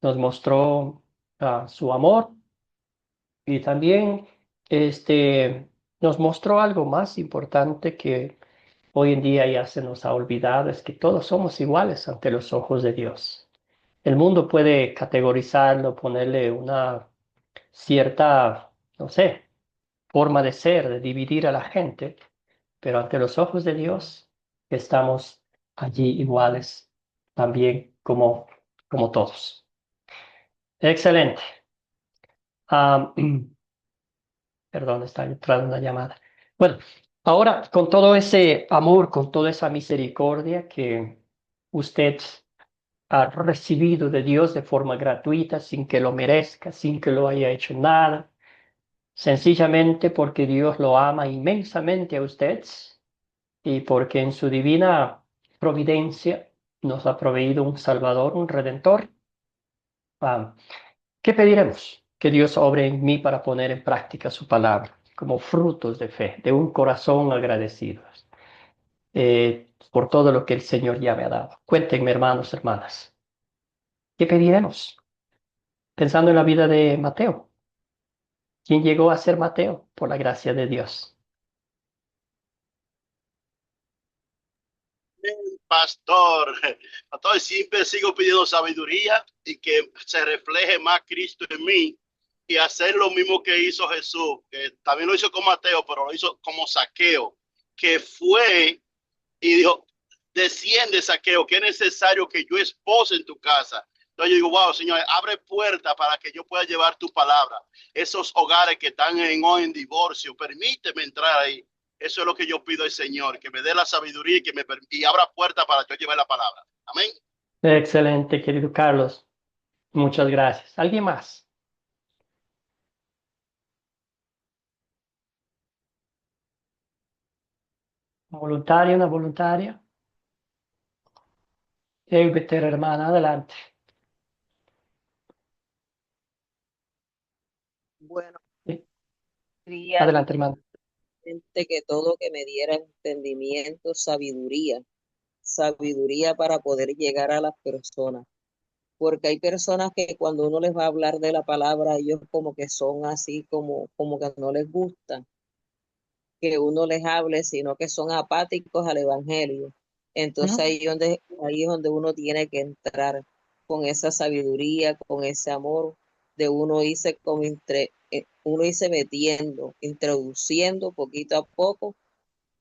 nos mostró su amor y también nos mostró algo más importante que hoy en día ya se nos ha olvidado, es que todos somos iguales ante los ojos de Dios. El mundo puede categorizarlo, ponerle una cierta, no sé, forma de ser, de dividir a la gente, pero ante los ojos de Dios estamos allí iguales también como todos. Excelente. Ah, perdón, está entrando una llamada. Bueno, ahora con todo ese amor, con toda esa misericordia que usted ha recibido de Dios de forma gratuita, sin que lo merezca, sin que lo haya hecho nada, sencillamente porque Dios lo ama inmensamente a usted y porque en su divina providencia nos ha proveído un Salvador, un Redentor. Ah, ¿Qué pediremos? Que Dios obre en mí para poner en práctica su palabra, como frutos de fe, de un corazón agradecido por todo lo que el Señor ya me ha dado. Cuéntenme, hermanos, hermanas, ¿qué pediremos? Pensando en la vida de Mateo. ¿Quién llegó a ser Mateo? Por la gracia de Dios. Pastor, pastor, siempre sigo pidiendo sabiduría y que se refleje más Cristo en mí y hacer lo mismo que hizo Jesús, que también lo hizo con Mateo, pero lo hizo como Zaqueo, que fue y dijo, desciende Zaqueo, que es necesario que yo espose en tu casa. Entonces yo digo, wow, Señor, abre puertas para que yo pueda llevar tu palabra. Esos hogares que están hoy en divorcio, permíteme entrar ahí. Eso es lo que yo pido al Señor, que me dé la sabiduría y abra puertas para yo llevar la palabra. Amén. Excelente, querido Carlos. Muchas gracias. ¿Alguien más? ¿Un voluntario, una voluntaria? Hermana, adelante. Bueno, Sí, quería adelante, hermano. que todo que me diera entendimiento, sabiduría para poder llegar a las personas. Porque hay personas que cuando uno les va a hablar de la palabra, ellos como que son así, como que no les gusta que uno les hable, sino que son apáticos al evangelio. Entonces ¿No? ahí es donde uno tiene que entrar con esa sabiduría, con ese amor de uno irse metiendo, introduciendo poquito a poco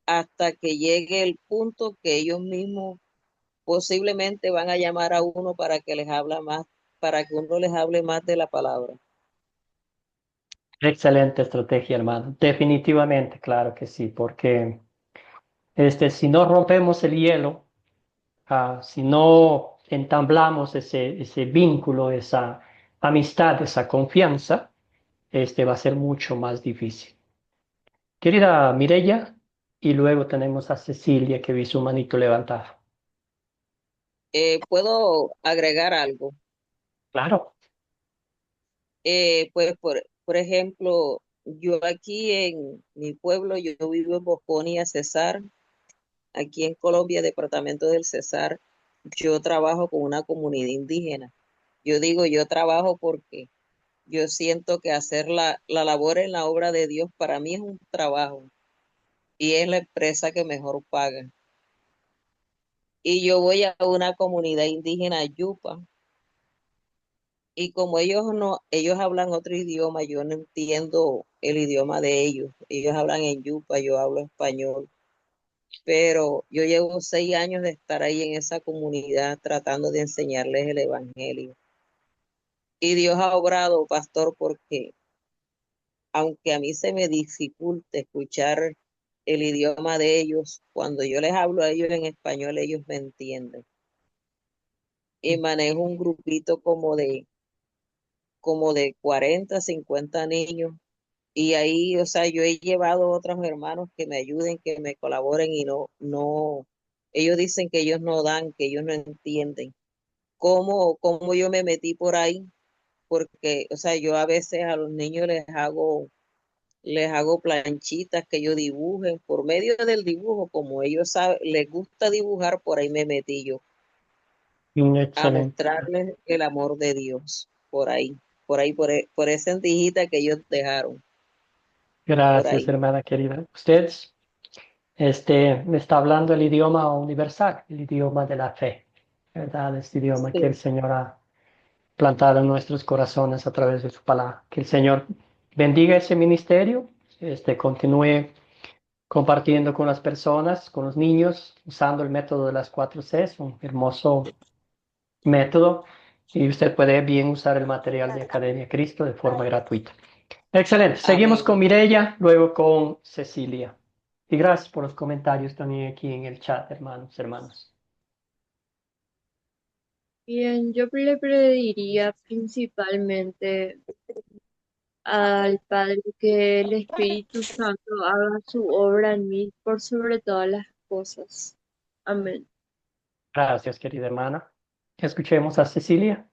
hasta que llegue el punto que ellos mismos posiblemente van a llamar a uno para que les habla más, para que uno les hable más de la palabra. Excelente estrategia, hermano. Definitivamente, claro que sí, porque si no rompemos el hielo, si no entablamos ese vínculo, esa amistad, esa confianza, va a ser mucho más difícil. Querida Mirella, y luego tenemos a Cecilia que vi su manito levantada. ¿Puedo agregar algo? Claro, Pues, por ejemplo, yo aquí en mi pueblo, yo vivo en Bosconia, Cesar, aquí en Colombia, departamento del Cesar, yo trabajo con una comunidad indígena. Yo digo, yo trabajo porque yo siento que hacer la labor en la obra de Dios para mí es un trabajo y es la empresa que mejor paga. Y yo voy a una comunidad indígena Yupa y como ellos hablan otro idioma, yo no entiendo el idioma de ellos. Ellos hablan en Yupa, yo hablo español, pero yo llevo 6 años de estar ahí en esa comunidad tratando de enseñarles el evangelio. Y Dios ha obrado, pastor, porque aunque a mí se me dificulte escuchar el idioma de ellos, cuando yo les hablo a ellos en español, ellos me entienden. Y manejo un grupito como de 40, 50 niños. Y ahí, o sea, yo he llevado otros hermanos que me ayuden, que me colaboren y ellos dicen que ellos no dan, que ellos no entienden. ¿Cómo yo me metí por ahí? Porque, o sea, yo a veces a los niños les hago planchitas que ellos dibujen. Por medio del dibujo, como ellos saben, les gusta dibujar, por ahí me metí yo a excelente. mostrarles el amor de Dios. Por esa endijita que ellos dejaron, por Gracias, ahí. hermana querida. Usted me está hablando el idioma universal, el idioma de la fe, ¿verdad? Este idioma que el Sí. Señor ha plantado en nuestros corazones a través de su palabra. Que el Señor bendiga ese ministerio, continúe compartiendo con las personas, con los niños, usando el método de las 4 Cs, un hermoso método, y usted puede bien usar el material de Academia Cristo de forma gratuita. Excelente. Seguimos con Amén. Mirella, luego con Cecilia. Y gracias por los comentarios también aquí en el chat, hermanos. Bien, yo le pediría principalmente al Padre que el Espíritu Santo haga su obra en mí por sobre todas las cosas. Amén. Gracias, querida hermana. Escuchemos a Cecilia.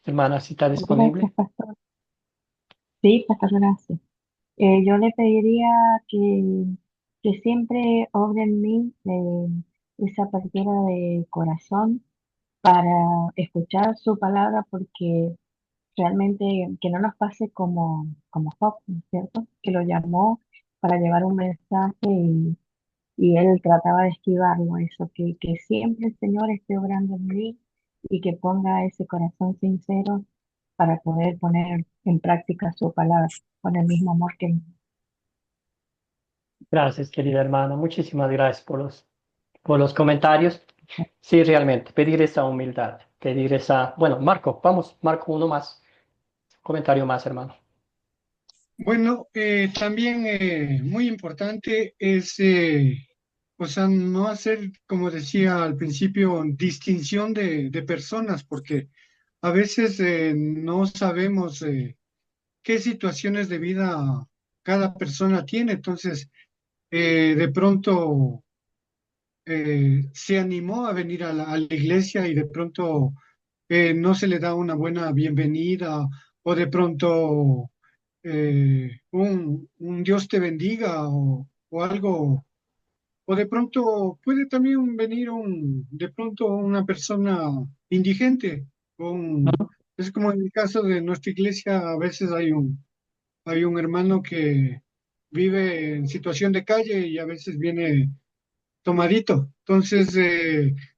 Hermana, si está Gracias, disponible. pastor. Sí, pastor, gracias. Yo le pediría que siempre obre en mí esa apertura de corazón para escuchar su palabra, porque realmente que no nos pase como Job, ¿no es cierto? Que lo llamó para llevar un mensaje y él trataba de esquivarlo, eso, que siempre el Señor esté obrando en mí y que ponga ese corazón sincero para poder poner en práctica su palabra con el mismo amor que Gracias, querida hermana. Muchísimas gracias por los comentarios. Sí, realmente, pedir esa humildad, pedir esa... Bueno, Marco, vamos, Marco, uno más. Comentario más, hermano. Bueno, también muy importante es, o sea, no hacer, como decía al principio, distinción de personas, porque a veces no sabemos qué situaciones de vida cada persona tiene. Entonces, de pronto se animó a venir a la iglesia y de pronto no se le da una buena bienvenida o de pronto un Dios te bendiga o algo, o de pronto puede también venir de pronto una persona indigente. Es como en el caso de nuestra iglesia, a veces hay un hermano que vive en situación de calle y a veces viene tomadito. Entonces,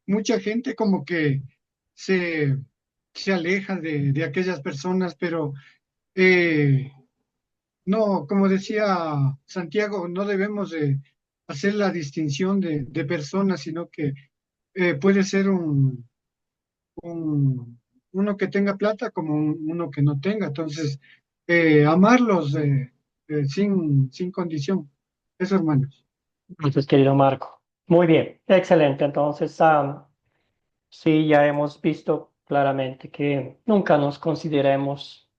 mucha gente como que se, se aleja de aquellas personas, pero eh, No, como decía Santiago, no debemos de hacer la distinción de personas, sino que puede ser uno que tenga plata como uno que no tenga. Entonces, amarlos sin condición. Eso, hermanos. Entonces, querido Marco. Muy bien, excelente. Entonces, sí, ya hemos visto claramente que nunca nos consideremos,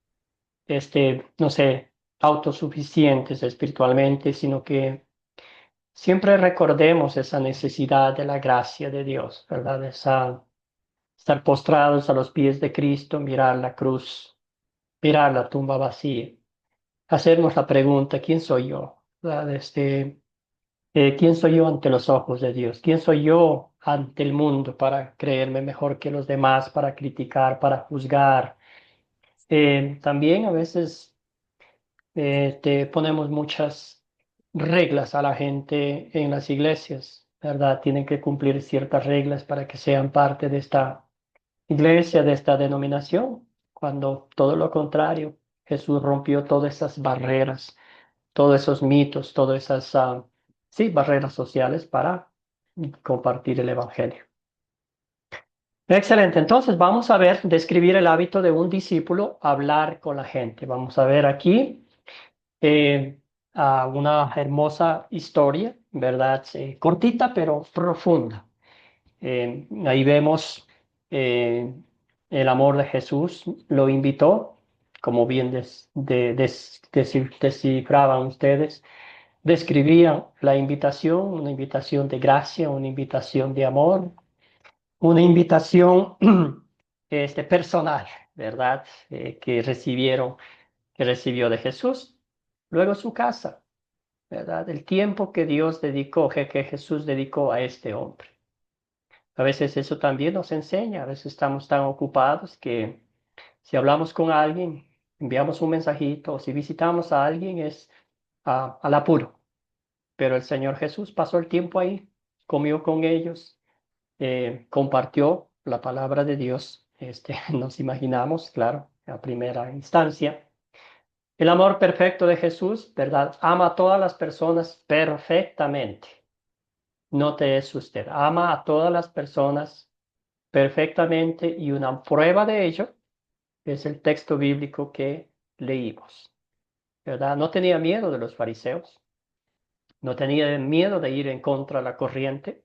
no sé, autosuficientes espiritualmente, sino que siempre recordemos esa necesidad de la gracia de Dios, ¿verdad? Estar postrados a los pies de Cristo, mirar la cruz, mirar la tumba vacía, hacernos la pregunta, ¿quién soy yo? ¿Verdad? ¿Quién soy yo ante los ojos de Dios? ¿Quién soy yo ante el mundo para creerme mejor que los demás, para criticar, para juzgar? También a veces te ponemos muchas reglas a la gente en las iglesias, ¿verdad? Tienen que cumplir ciertas reglas para que sean parte de esta iglesia, de esta denominación, cuando todo lo contrario, Jesús rompió todas esas barreras, todos esos mitos, todas esas, sí, barreras sociales para compartir el Evangelio. Excelente, entonces vamos a ver, describir el hábito de un discípulo, hablar con la gente. Vamos a ver aquí una hermosa historia, ¿verdad? Cortita pero profunda. Ahí vemos el amor de Jesús, lo invitó, como bien descifraban ustedes, describían la invitación, una invitación de gracia, una invitación de amor, una invitación personal, ¿verdad? Que recibió de Jesús. Luego su casa, ¿verdad? El tiempo que Dios dedicó, que Jesús dedicó a este hombre. A veces eso también nos enseña, a veces estamos tan ocupados que si hablamos con alguien, enviamos un mensajito, o si visitamos a alguien es al apuro. Pero el Señor Jesús pasó el tiempo ahí, comió con ellos, compartió la palabra de Dios. Nos imaginamos, claro, a primera instancia. El amor perfecto de Jesús, ¿verdad? Ama a todas las personas perfectamente. Note eso usted, ama a todas las personas perfectamente y una prueba de ello es el texto bíblico que leímos, ¿verdad? No tenía miedo de los fariseos, no tenía miedo de ir en contra de la corriente,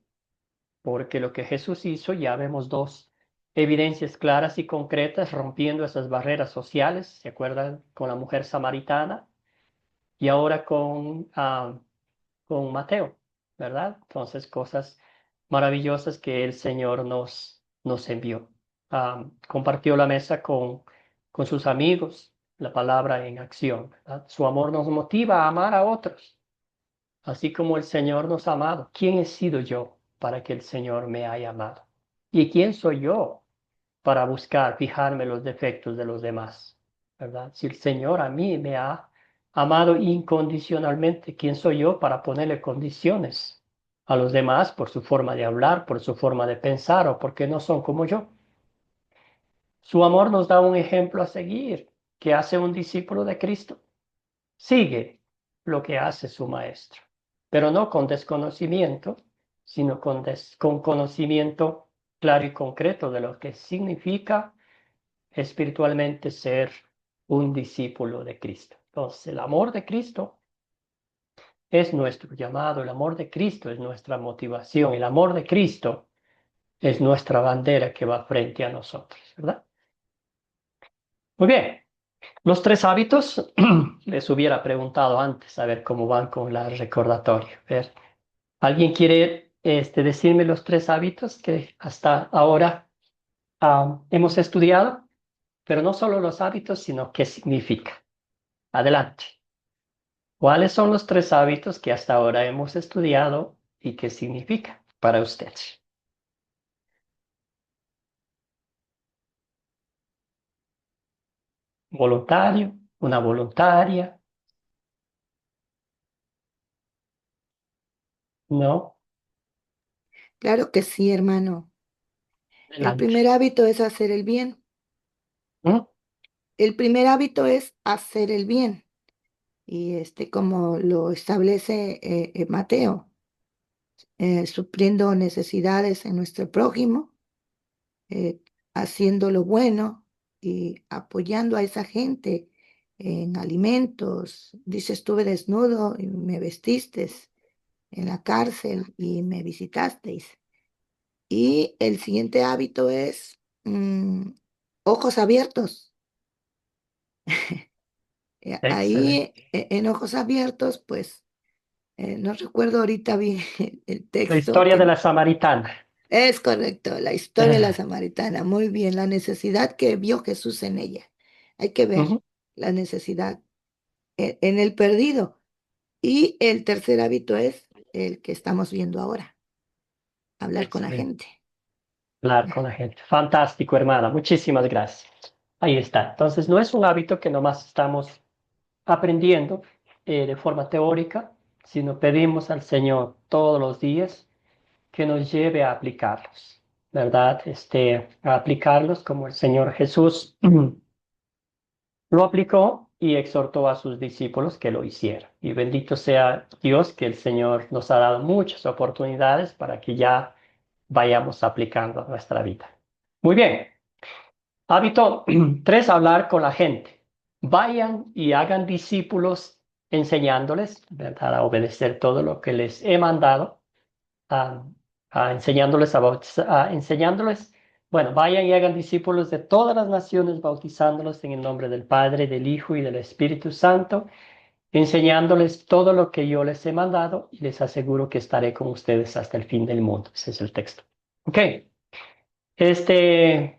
porque lo que Jesús hizo, ya vemos dos evidencias claras y concretas rompiendo esas barreras sociales, ¿se acuerdan? Con la mujer samaritana y ahora con Mateo, ¿verdad? Entonces, cosas maravillosas que el Señor nos envió. Compartió la mesa con sus amigos, la palabra en acción, ¿verdad? Su amor nos motiva a amar a otros, así como el Señor nos ha amado. ¿Quién he sido yo para que el Señor me haya amado? ¿Y quién soy yo para buscar, fijarme en los defectos de los demás? ¿Verdad? Si el Señor a mí me ha amado incondicionalmente, ¿quién soy yo para ponerle condiciones a los demás por su forma de hablar, por su forma de pensar o porque no son como yo? Su amor nos da un ejemplo a seguir. ¿Qué hace un discípulo de Cristo? Sigue lo que hace su maestro, pero no con desconocimiento, sino con conocimiento claro y concreto de lo que significa espiritualmente ser un discípulo de Cristo. Entonces, el amor de Cristo es nuestro llamado, el amor de Cristo es nuestra motivación, el amor de Cristo es nuestra bandera que va frente a nosotros, ¿verdad? Muy bien, los tres hábitos, les hubiera preguntado antes a ver cómo van con la recordatoria. A ver, ¿alguien quiere decirme los tres hábitos que hasta ahora hemos estudiado? Pero no solo los hábitos, sino qué significa. Adelante. ¿Cuáles son los tres hábitos que hasta ahora hemos estudiado y qué significa para usted? Voluntario, una voluntaria, ¿no? Claro que sí, hermano. El Adelante. primer hábito es hacer el bien. ¿Mm? El primer hábito es hacer el bien. y como lo establece Mateo, supliendo necesidades en nuestro prójimo, eh, haciendo lo bueno y apoyando a esa gente en alimentos. Dice, estuve desnudo y me vestisteis, en la cárcel y me visitasteis. Y el siguiente hábito es ojos abiertos. Excelente. Ahí en ojos abiertos, pues no recuerdo ahorita bien el La texto historia de que la samaritana. es correcto, la historia de la samaritana. Muy bien, la necesidad que vio Jesús en ella. Hay que ver Ujú. la necesidad en el perdido. Y el tercer hábito es el que estamos viendo ahora, hablar con la Excelente. gente. Hablar con la gente. Fantástico, hermana. Muchísimas gracias. Ahí está. Entonces, no es un hábito que nomás estamos aprendiendo de forma teórica, sino pedimos al Señor todos los días que nos lleve a aplicarlos, ¿verdad? A aplicarlos como el Señor Jesús lo aplicó y exhortó a sus discípulos que lo hicieran. Y bendito sea Dios que el Señor nos ha dado muchas oportunidades para que ya vayamos aplicando a nuestra vida. Muy bien. Hábito 3, hablar con la gente. Vayan y hagan discípulos enseñándoles, ¿verdad?, a obedecer todo lo que les he mandado, a, enseñándoles enseñándoles, bueno, vayan y hagan discípulos de todas las naciones, bautizándolos en el nombre del Padre, del Hijo y del Espíritu Santo, enseñándoles todo lo que yo les he mandado y les aseguro que estaré con ustedes hasta el fin del mundo. Ese es el texto. Ok. ¿Qué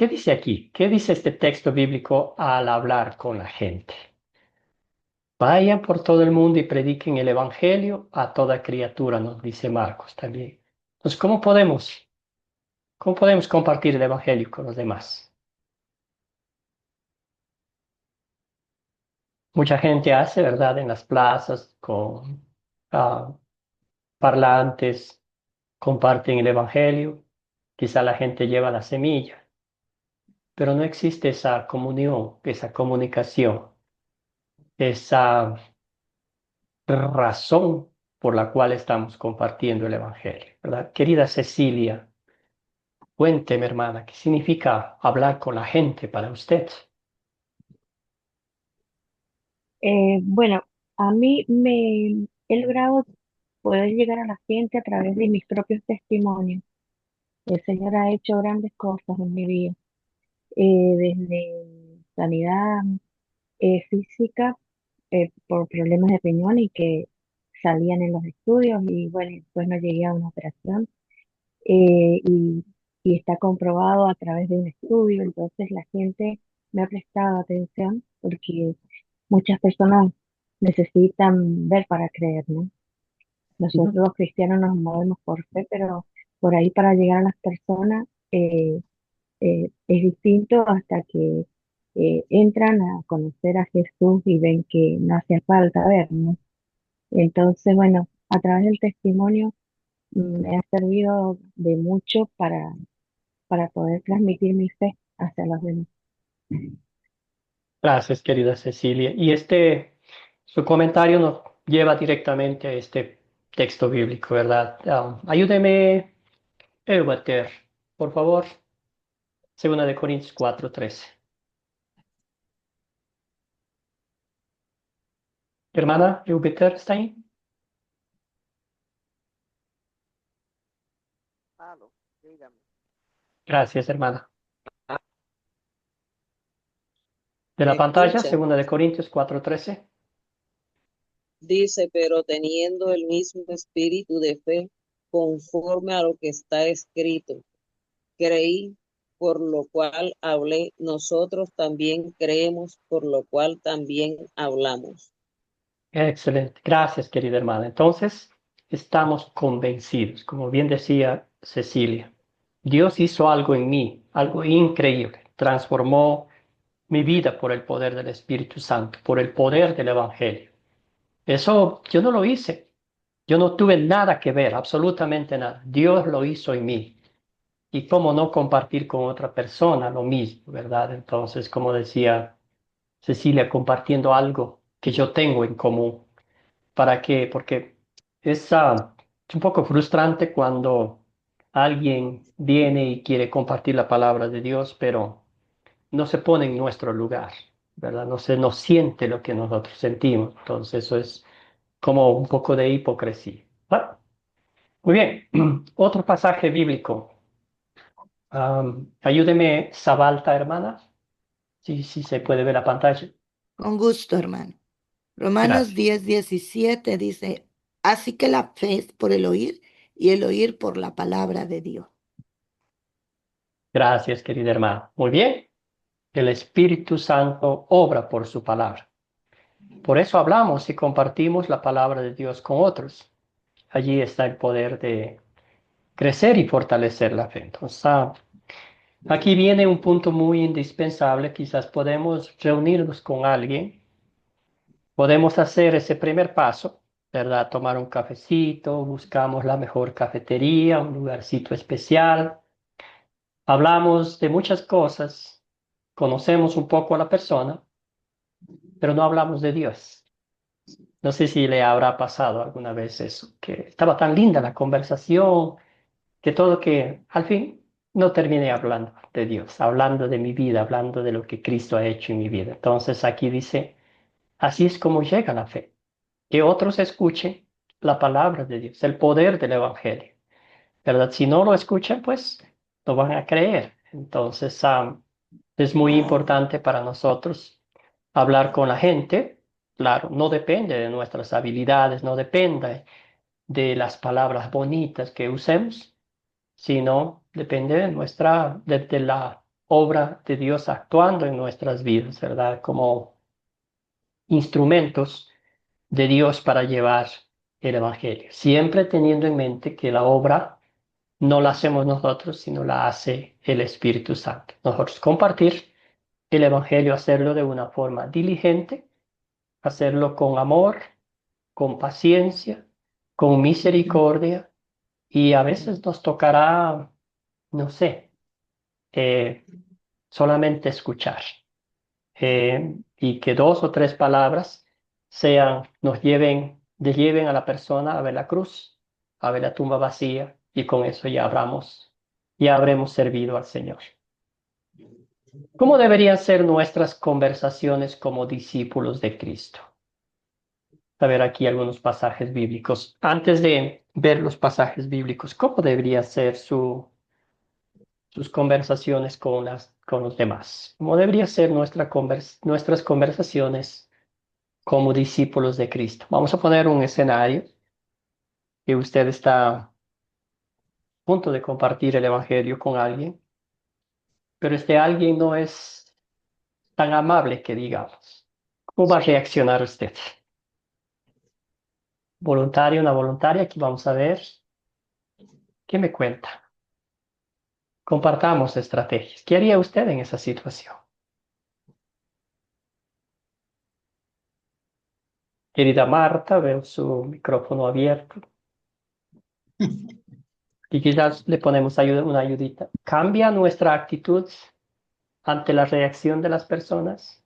dice aquí? ¿Qué dice este texto bíblico al hablar con la gente? Vayan por todo el mundo y prediquen el evangelio a toda criatura, nos dice Marcos también. Entonces, ¿cómo podemos compartir el evangelio con los demás? Mucha gente hace, ¿verdad? En las plazas con ah, parlantes, comparten el evangelio. Quizá la gente lleva la semilla, pero no existe esa comunión, esa comunicación, esa razón por la cual estamos compartiendo el Evangelio, ¿verdad? Querida Cecilia, cuénteme, hermana, ¿qué significa hablar con la gente para usted? Bueno, a mí me he logrado poder llegar a la gente a través de mis propios testimonios. El Señor ha hecho grandes cosas en mi vida, desde sanidad física por problemas de riñón y que salían en los estudios y bueno, después no llegué a una operación eh, y, y está comprobado a través de un estudio, entonces la gente me ha prestado atención porque muchas personas necesitan ver para creer, ¿no? Nosotros Ujú. los cristianos nos movemos por fe, pero por ahí para llegar a las personas es distinto hasta que entran a conocer a Jesús y ven que no hace falta ver, ¿no? Entonces, bueno, a través del testimonio me ha servido de mucho para poder transmitir mi fe hacia los demás. Gracias, querida Cecilia. Y su comentario nos lleva directamente a este texto bíblico, ¿verdad? Ayúdeme, Eubater, por favor, 2 Corintios 4:13. Hermana Eubater, ¿está ahí? Aló, dígame. Gracias, hermana. De la ¿Me pantalla, escucha? 2 Corintios 4:13. Dice, pero teniendo el mismo espíritu de fe, conforme a lo que está escrito, creí, por lo cual hablé, nosotros también creemos, por lo cual también hablamos. Excelente. Gracias, querida hermana. Entonces, estamos convencidos, como bien decía Cecilia, Dios hizo algo en mí, algo increíble. Transformó mi vida por el poder del Espíritu Santo, por el poder del Evangelio. Eso yo no lo hice. Yo no tuve nada que ver, absolutamente nada. Dios lo hizo en mí. Y cómo no compartir con otra persona lo mismo, ¿verdad? Entonces, como decía Cecilia, compartiendo algo que yo tengo en común. ¿Para qué? Porque es un poco frustrante cuando alguien viene y quiere compartir la palabra de Dios, pero no se pone en nuestro lugar, ¿verdad? No siente lo que nosotros sentimos. Entonces eso es como un poco de hipocresía. Ah, muy bien. Otro pasaje bíblico. Ayúdeme, Sabalta, hermana. Sí, sí, se puede ver la pantalla. Con gusto, hermano. Romanos Gracias. 10:17 dice, así que la fe es por el oír y el oír por la palabra de Dios. Gracias, querida hermana. Muy bien. El Espíritu Santo obra por su palabra. Por eso hablamos y compartimos la palabra de Dios con otros. Allí está el poder de crecer y fortalecer la fe. Entonces, aquí viene un punto muy indispensable. Quizás podemos reunirnos con alguien, podemos hacer ese primer paso, ¿verdad? Tomar un cafecito, buscamos la mejor cafetería, un lugarcito especial. Hablamos de muchas cosas, conocemos un poco a la persona, pero no hablamos de Dios. No sé si le habrá pasado alguna vez eso, que estaba tan linda la conversación, que al fin no terminé hablando de Dios, hablando de mi vida, hablando de lo que Cristo ha hecho en mi vida. Entonces aquí dice, así es como llega la fe, que otros escuchen la palabra de Dios, el poder del Evangelio, ¿verdad? Si no lo escuchan, pues no van a creer. Entonces es muy importante para nosotros hablar con la gente. Claro, no depende de nuestras habilidades, no depende de las palabras bonitas que usemos, sino depende de la obra de Dios actuando en nuestras vidas, ¿verdad? Como instrumentos de Dios para llevar el Evangelio, siempre teniendo en mente que la obra no la hacemos nosotros, sino la hace el Espíritu Santo. Nosotros compartir el Evangelio, hacerlo de una forma diligente, hacerlo con amor, con paciencia, con misericordia, y a veces nos tocará, no sé, eh, solamente escuchar, y que dos o tres palabras lleven a la persona a ver la cruz, a ver la tumba vacía, y con eso ya habremos servido al Señor. ¿Cómo deberían ser nuestras conversaciones como discípulos de Cristo? A ver aquí algunos pasajes bíblicos. Antes de ver los pasajes bíblicos, ¿cómo debería ser sus conversaciones con los demás? ¿Cómo debería ser nuestras conversaciones como discípulos de Cristo? Vamos a poner un escenario que usted está a punto de compartir el Evangelio con alguien, pero este alguien no es tan amable que digamos. ¿Cómo va a reaccionar usted? Voluntario, una voluntaria, aquí vamos a ver. ¿Qué me cuenta? Compartamos estrategias. ¿Qué haría usted en esa situación? Querida Marta, veo su micrófono abierto y quizás le ponemos una ayudita. ¿Cambia nuestra actitud ante la reacción de las personas?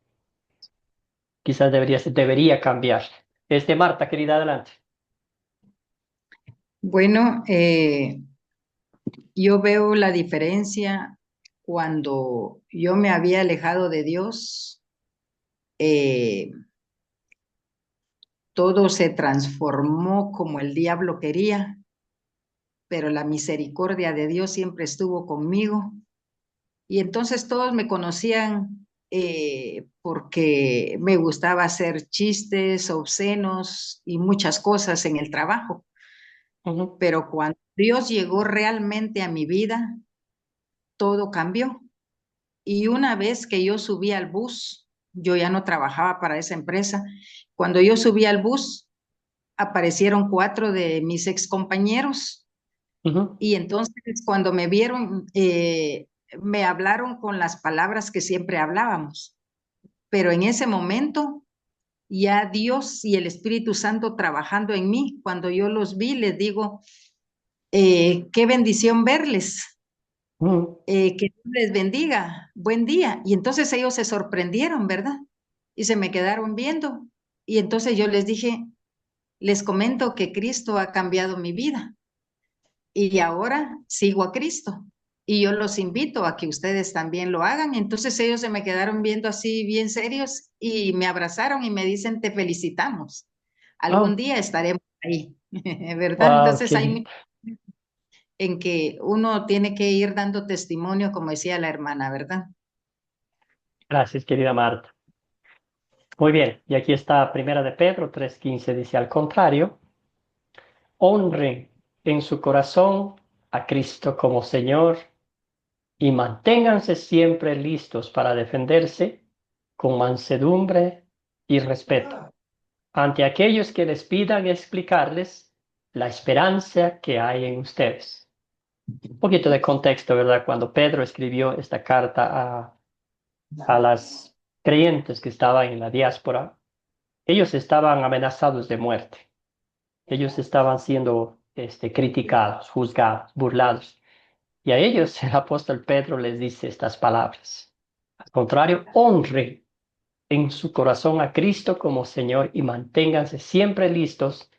Quizás debería cambiar. Marta, querida, adelante. Bueno, yo veo la diferencia cuando yo me había alejado de Dios, eh, todo se transformó como el diablo quería, pero la misericordia de Dios siempre estuvo conmigo. Y entonces todos me conocían porque me gustaba hacer chistes obscenos y muchas cosas en el trabajo. Ujú, Pero cuando Dios llegó realmente a mi vida, todo cambió. Y una vez que yo subí al bus, yo ya no trabajaba para esa empresa. Cuando yo subí al bus, aparecieron 4 de mis excompañeros. ujú, Y entonces cuando me vieron, me hablaron con las palabras que siempre hablábamos. Pero en ese momento, ya Dios y el Espíritu Santo trabajando en mí, cuando yo los vi, les digo, qué bendición verles. ujú. Que Dios les bendiga, buen día. Y entonces ellos se sorprendieron, ¿verdad? Y se me quedaron viendo. Y entonces yo les dije, les comento que Cristo ha cambiado mi vida y ahora sigo a Cristo. Y yo los invito a que ustedes también lo hagan. Entonces ellos se me quedaron viendo así bien serios y me abrazaron y me dicen, te felicitamos. Algún Oh, día estaremos ahí, ¿verdad? wow, Entonces qué hay lindo. en que uno tiene que ir dando testimonio, como decía la hermana, ¿verdad? Gracias, querida Marta. Muy bien, y aquí está Primera de Pedro 3:15, dice, al contrario, honren en su corazón a Cristo como Señor y manténganse siempre listos para defenderse con mansedumbre y respeto ante aquellos que les pidan explicarles la esperanza que hay en ustedes. Un poquito de contexto, ¿verdad? Cuando Pedro escribió esta carta a las creyentes que estaban en la diáspora, ellos estaban amenazados de muerte. Ellos estaban siendo criticados, juzgados, burlados. Y a ellos el apóstol Pedro les dice estas palabras. Al contrario, honren en su corazón a Cristo como Señor y manténganse siempre listos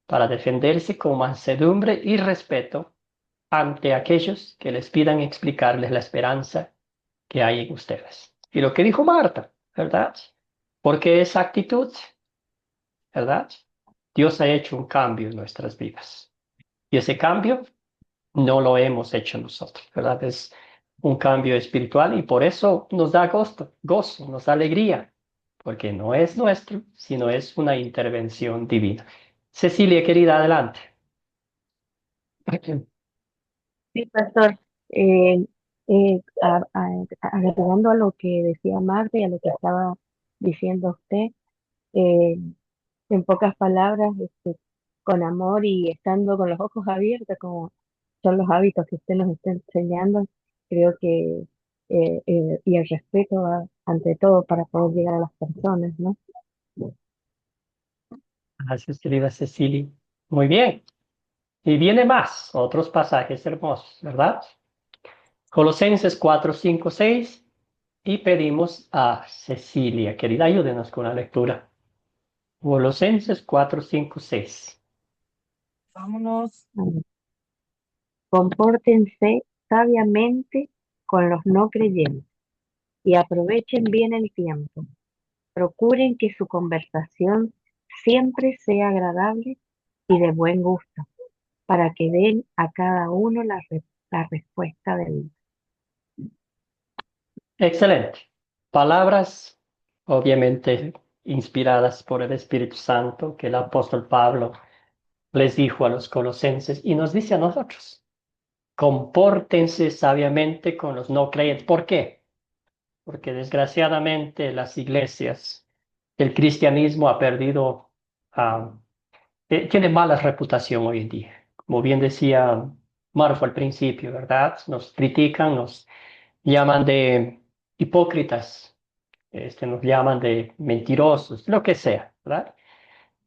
para defenderse con mansedumbre y respeto ante aquellos que les pidan explicarles la esperanza que hay en ustedes. Y lo que dijo Marta, ¿verdad? Porque esa actitud, ¿verdad? Dios ha hecho un cambio en nuestras vidas. Y ese cambio no lo hemos hecho nosotros, ¿verdad? Es un cambio espiritual y por eso nos da gozo, nos da alegría, porque no es nuestro, sino es una intervención divina. Cecilia, querida, adelante. Sí, pastor. Agregando a lo que decía Marta y a lo que estaba diciendo usted, eh, en pocas palabras, con amor y estando con los ojos abiertos, como son los hábitos que usted nos está enseñando, creo que, y el respeto ante todo para poder llegar a las personas, ¿no? Gracias, querida Cecilia. Muy bien. Y viene más, otros pasajes hermosos, ¿verdad? Colosenses 4, 5, 6. Y pedimos a Cecilia, querida, ayúdenos con la lectura. Colosenses 4, 5, 6. Vámonos. Compórtense sabiamente con los no creyentes y aprovechen bien el tiempo. Procuren que su conversación siempre sea agradable y de buen gusto, para que den a cada uno la respuesta debida. Excelente. Palabras, obviamente, inspiradas por el Espíritu Santo, que el apóstol Pablo les dijo a los colosenses y nos dice a nosotros. Compórtense sabiamente con los no creyentes. ¿Por qué? Porque desgraciadamente las iglesias, el cristianismo ha perdido, ah, tiene mala reputación hoy en día. Como bien decía Marfo al principio, ¿verdad? Nos critican, nos llaman de hipócritas, nos llaman de mentirosos, lo que sea, ¿verdad?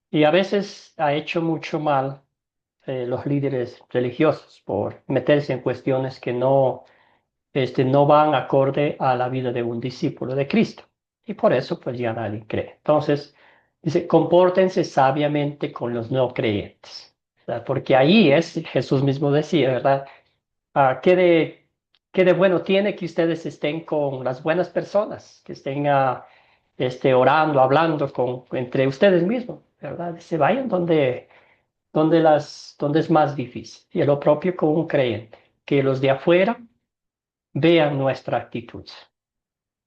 Y a veces ha hecho mucho mal los líderes religiosos por meterse en cuestiones que no van acorde a la vida de un discípulo de Cristo. Y por eso pues ya nadie cree. Entonces, dice, compórtense sabiamente con los no creyentes. ¿Verdad? Porque ahí Jesús mismo decía, ¿verdad? ¿Qué de bueno tiene que ustedes estén con las buenas personas, que estén orando, hablando entre ustedes mismos, ¿verdad? Se vayan donde es más difícil. Y lo propio con un creyente, que los de afuera vean nuestra actitud,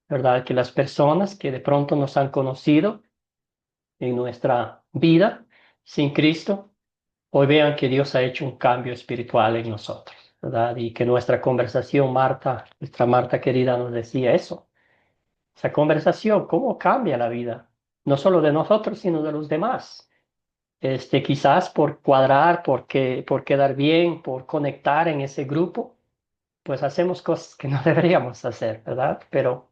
¿verdad? Que las personas que de pronto nos han conocido en nuestra vida sin Cristo, hoy vean que Dios ha hecho un cambio espiritual en nosotros, ¿verdad? Y que nuestra conversación, nuestra Marta querida nos decía eso. Esa conversación, ¿cómo cambia la vida? No solo de nosotros, sino de los demás. Quizás por cuadrar, por quedar bien, por conectar en ese grupo, pues hacemos cosas que no deberíamos hacer, ¿verdad? Pero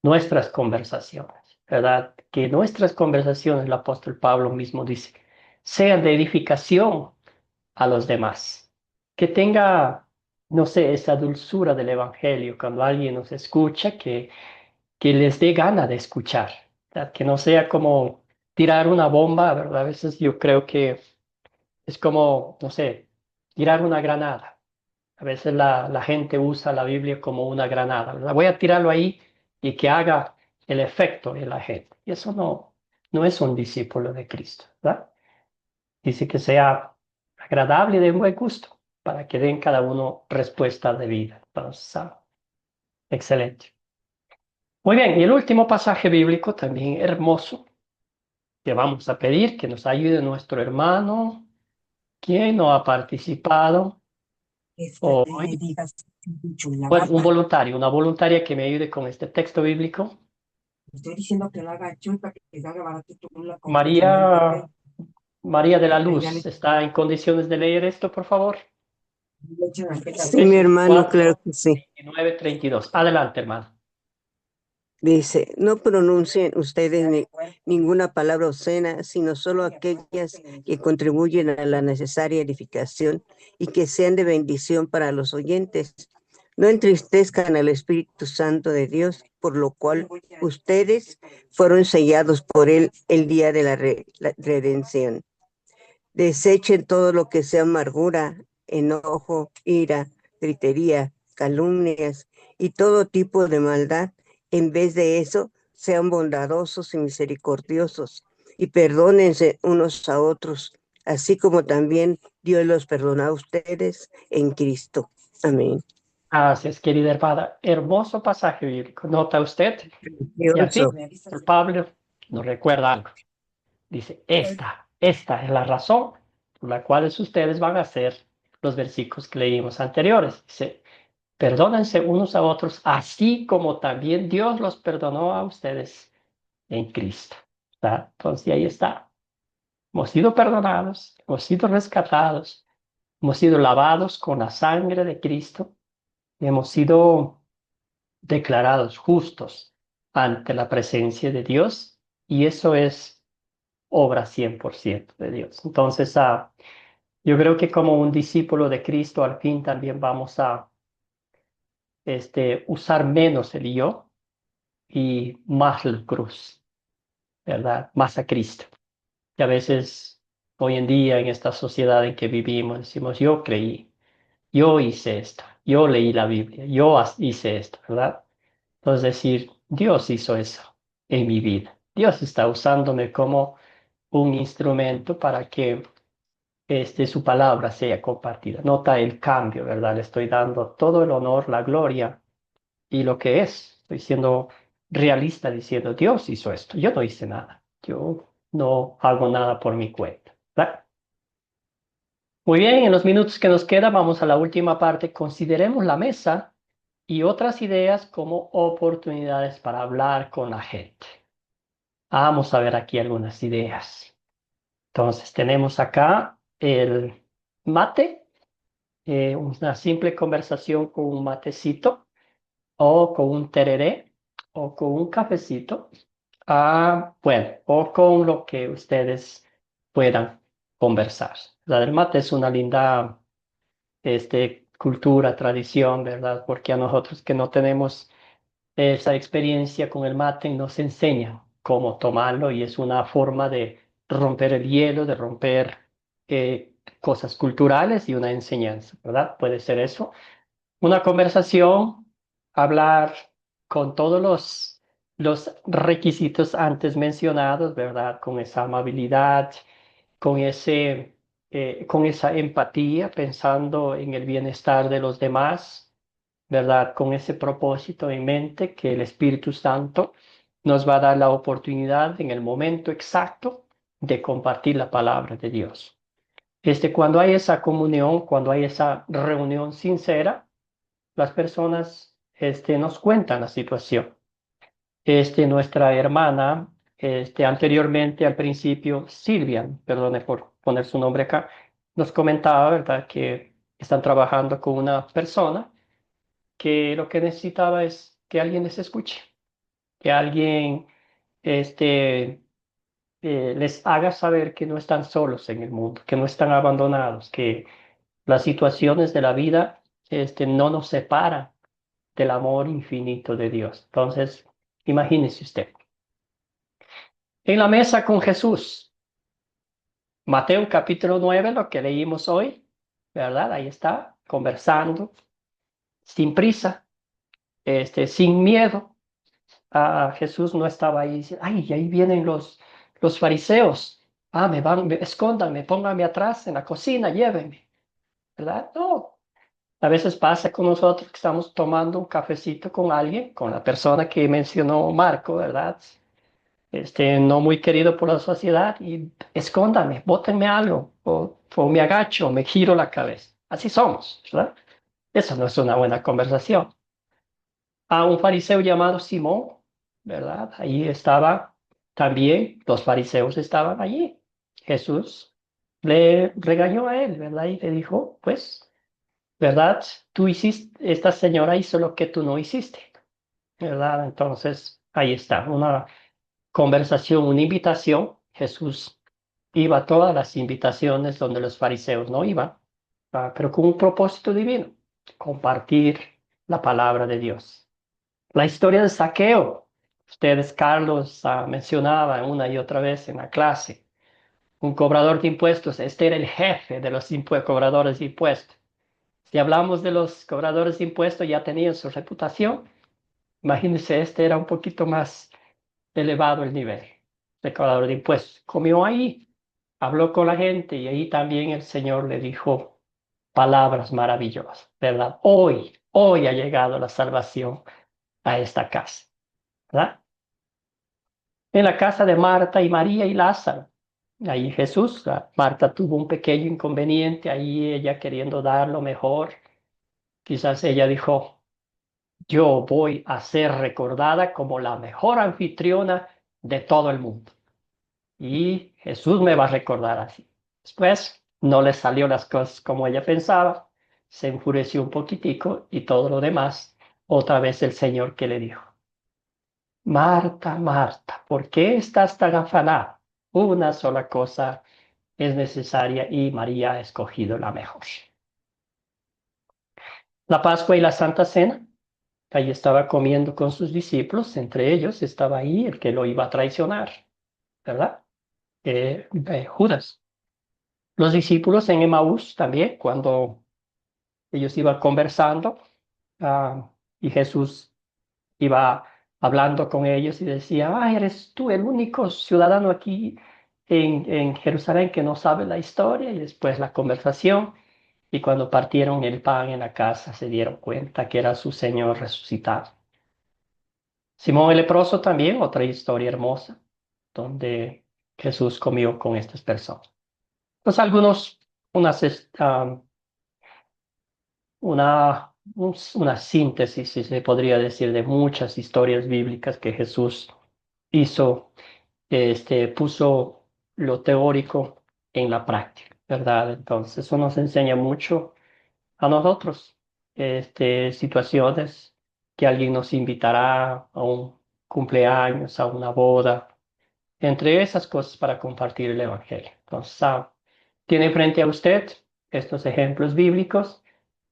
nuestras conversaciones, ¿verdad? Que nuestras conversaciones, el apóstol Pablo mismo dice, sean de edificación a los demás. Que tenga, no sé, esa dulzura del evangelio cuando alguien nos escucha, que les dé gana de escuchar, ¿verdad? Que no sea como tirar una bomba, ¿verdad? A veces yo creo que es como, no sé, tirar una granada. A veces la gente usa la Biblia como una granada, ¿verdad? Voy a tirarlo ahí y que haga el efecto en la gente. Y eso no es un discípulo de Cristo, ¿verdad? Dice que sea agradable y de buen gusto para que den cada uno respuesta de vida. Entonces, excelente. Muy bien, y el último pasaje bíblico también hermoso que vamos a pedir que nos ayude nuestro hermano, quien no ha participado hoy. Bueno, un voluntario, una voluntaria que me ayude con este texto bíblico. Estoy diciendo que lo haga yo para que salga barato tu la confeccionar de María, té. María de la Ya Luz, ¿está en condiciones de leer esto, por favor? le echan la peta. Sí, mi hermano, claro que sí. 29:32. Adelante, hermano. Dice, no pronuncien ustedes ninguna palabra obscena, sino solo aquellas que contribuyen a la necesaria edificación y que sean de bendición para los oyentes. No entristezcan al Espíritu Santo de Dios, por lo cual ustedes fueron sellados por él el día de la redención. Desechen todo lo que sea amargura, enojo, ira, gritería, calumnias y todo tipo de maldad. En vez de eso, sean bondadosos y misericordiosos y perdónense unos a otros, así como también Dios los perdona a ustedes en Cristo. Amén. Gracias, querida hermana. Hermoso pasaje bíblico. ¿Nota usted? Y así, Pablo nos recuerda algo. Dice, esta es la razón por la cual ustedes van a hacer los versículos que leímos anteriores. Dice, perdónense unos a otros, así como también Dios los perdonó a ustedes en Cristo. ¿Está? Entonces, ahí está. Hemos sido perdonados, hemos sido rescatados, hemos sido lavados con la sangre de Cristo, y hemos sido declarados justos ante la presencia de Dios, y eso es obra 100% de Dios. Entonces, yo creo que como un discípulo de Cristo, al fin también vamos a usar menos el yo y más la cruz, ¿verdad? Más a Cristo. Y a veces, hoy en día, en esta sociedad en que vivimos, decimos, yo creí, yo hice esto, yo leí la Biblia, yo hice esto, ¿verdad? Entonces decir, Dios hizo eso en mi vida. Dios está usándome como un instrumento para que su palabra sea compartida. Nota el cambio, ¿verdad? Le estoy dando todo el honor, la gloria y lo que es. Estoy siendo realista diciendo, Dios hizo esto. Yo no hice nada. Yo no hago nada por mi cuenta, ¿verdad? Muy bien, en los minutos que nos quedan vamos a la última parte. Consideremos la mesa y otras ideas como oportunidades para hablar con la gente. Vamos a ver aquí algunas ideas. Entonces, tenemos acá el mate, una simple conversación con un matecito o con un tereré o con un cafecito. Bueno, o con lo que ustedes puedan conversar. El mate es una linda cultura, tradición, ¿verdad? Porque a nosotros que no tenemos esa experiencia con el mate nos enseñan cómo tomarlo y es una forma de romper el hielo, de romper cosas culturales y una enseñanza, ¿verdad? Puede ser eso. Una conversación, hablar con todos los requisitos antes mencionados, ¿verdad? Con esa amabilidad, con con esa empatía, pensando en el bienestar de los demás, ¿verdad? Con ese propósito en mente que el Espíritu Santo nos va a dar la oportunidad en el momento exacto de compartir la palabra de Dios. Cuando hay esa comunión, cuando hay esa reunión sincera, las personas nos cuentan la situación. Nuestra hermana, anteriormente al principio, Silvia, perdone por poner su nombre acá, nos comentaba, ¿verdad?, que están trabajando con una persona que lo que necesitaba es que alguien les escuche, que alguien les haga saber que no están solos en el mundo, que no están abandonados, que las situaciones de la vida no nos separan del amor infinito de Dios. Entonces, imagínese usted, En la mesa con Jesús. Mateo capítulo 9, lo que leímos hoy, ¿verdad? Ahí está, conversando, sin prisa, sin miedo. Jesús no estaba ahí diciendo, ay, ahí vienen los fariseos. Escóndanme, pónganme atrás en la cocina, llévenme, ¿verdad? No. A veces pasa con nosotros que estamos tomando un cafecito con alguien, con la persona que mencionó Marco, ¿verdad? No muy querido por la sociedad, y escóndame, bótenme algo, o me agacho, me giro la cabeza. Así somos, ¿verdad? Eso no es una buena conversación. A un fariseo llamado Simón, ¿verdad? Ahí estaba también, los fariseos estaban allí. Jesús le regañó a él, ¿verdad? Y le dijo, pues, ¿verdad? Tú hiciste, esta señora hizo lo que tú no hiciste, ¿verdad? Entonces, ahí está, una conversación, una invitación. Jesús iba a todas las invitaciones donde los fariseos no iban, pero con un propósito divino, compartir la palabra de Dios. La historia de Zaqueo, ustedes, Carlos, mencionaba una y otra vez en la clase, un cobrador de impuestos. Este era el jefe de los cobradores de impuestos. Si hablamos de los cobradores de impuestos, ya tenían su reputación. Imagínense, este era un poquito más elevado el nivel. Recaudador de impuestos. Comió ahí, habló con la gente, y ahí también el Señor le dijo palabras maravillosas, ¿verdad? Hoy ha llegado la salvación a esta casa, ¿verdad? En la casa de Marta y María y Lázaro. Ahí Jesús, Marta tuvo un pequeño inconveniente, ahí ella queriendo dar lo mejor. Quizás ella dijo, yo voy a ser recordada como la mejor anfitriona de todo el mundo. Y Jesús me va a recordar así. Después no le salió las cosas como ella pensaba, se enfureció un poquitico y todo lo demás. Otra vez el Señor que le dijo, Marta, Marta, ¿por qué estás tan afanada? Una sola cosa es necesaria y María ha escogido la mejor. La Pascua y la Santa Cena. Ahí estaba comiendo con sus discípulos, entre ellos estaba ahí el que lo iba a traicionar, ¿verdad? Judas. Los discípulos en Emaús también, cuando ellos iban conversando, y Jesús iba hablando con ellos y decía, eres tú el único ciudadano aquí en Jerusalén que no sabe la historia. Y después la conversación, y cuando partieron el pan en la casa se dieron cuenta que era su Señor resucitado. Simón el leproso también, otra historia hermosa, donde Jesús comió con estas personas. Pues unas, una síntesis, si se podría decir, de muchas historias bíblicas que Jesús hizo, puso lo teórico en la práctica, ¿verdad? Entonces, eso nos enseña mucho a nosotros, situaciones que alguien nos invitará a un cumpleaños, a una boda, entre esas cosas para compartir el Evangelio. Entonces, tiene frente a usted estos ejemplos bíblicos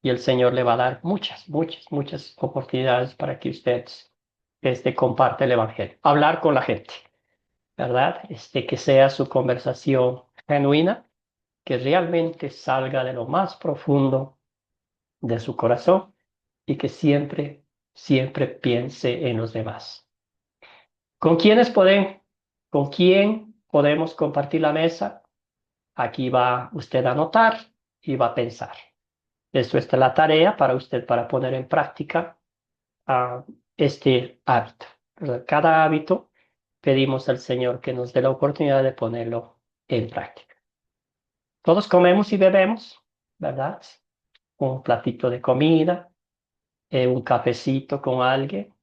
y el Señor le va a dar muchas oportunidades para que usted comparte el Evangelio. Hablar con la gente, ¿verdad? Que sea su conversación genuina, que realmente salga de lo más profundo de su corazón y que siempre piense en los demás. ¿Con con quién podemos compartir la mesa? Aquí va usted a anotar y va a pensar. Esto es la tarea para usted para poner en práctica este hábito, ¿verdad? Cada hábito pedimos al Señor que nos dé la oportunidad de ponerlo en práctica. Todos comemos y bebemos, ¿verdad? Un platito de comida, un cafecito con alguien,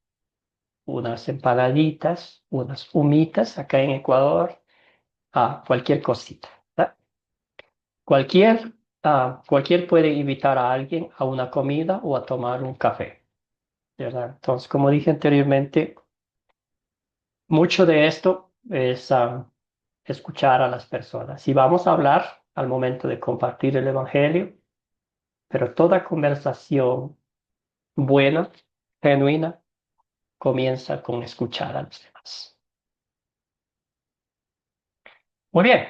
unas empanaditas, unas humitas acá en Ecuador, cualquier cosita, ¿verdad? Cualquier puede invitar a alguien a una comida o a tomar un café, ¿verdad? Entonces, como dije anteriormente, mucho de esto es escuchar a las personas. Y vamos a hablar al momento de compartir el Evangelio, pero toda conversación buena, genuina, comienza con escuchar a los demás. Muy bien.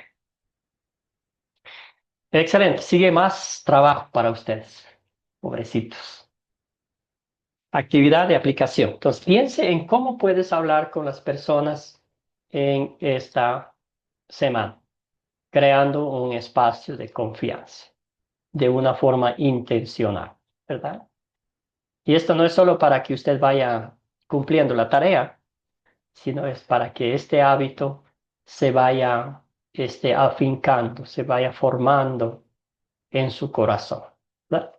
Excelente. Sigue más trabajo para ustedes, pobrecitos. Actividad de aplicación. Entonces, piense en cómo puedes hablar con las personas en esta semana, creando un espacio de confianza de una forma intencional, ¿verdad? Y esto no es solo para que usted vaya cumpliendo la tarea, sino es para que este hábito se vaya afincando, se vaya formando en su corazón, ¿verdad?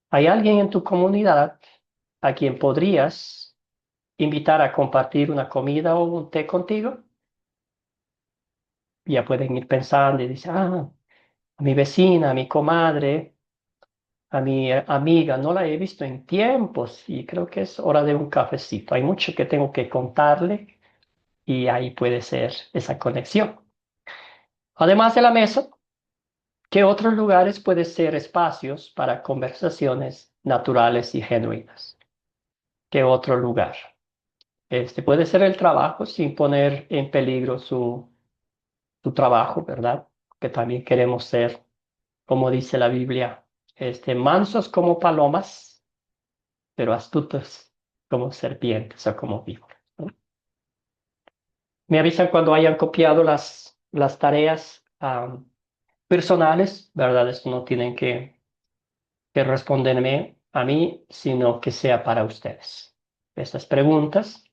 ¿Hay alguien en tu comunidad a quien podrías invitar a compartir una comida o un té contigo? Ya pueden ir pensando y decir, a mi vecina, a mi comadre, a mi amiga, no la he visto en tiempos y creo que es hora de un cafecito. Hay mucho que tengo que contarle y ahí puede ser esa conexión. Además de la mesa, ¿qué otros lugares pueden ser espacios para conversaciones naturales y genuinas? ¿Qué otro lugar? Puede ser el trabajo sin poner en peligro su trabajo, ¿verdad? Que también queremos ser, como dice la Biblia, mansos como palomas, pero astutos como serpientes o como víboras, ¿no? Me avisan cuando hayan copiado las tareas personales, ¿verdad? Esto no tienen que responderme a mí, sino que sea para ustedes. Estas preguntas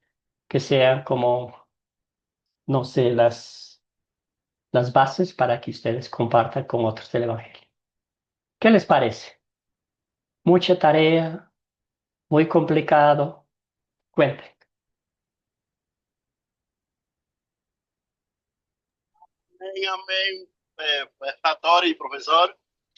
que sean como, no sé, las bases para que ustedes compartan con otros del Evangelio. ¿Qué les parece? Mucha tarea, muy complicado. Cuenten. Amén, amén, pastor y profesor.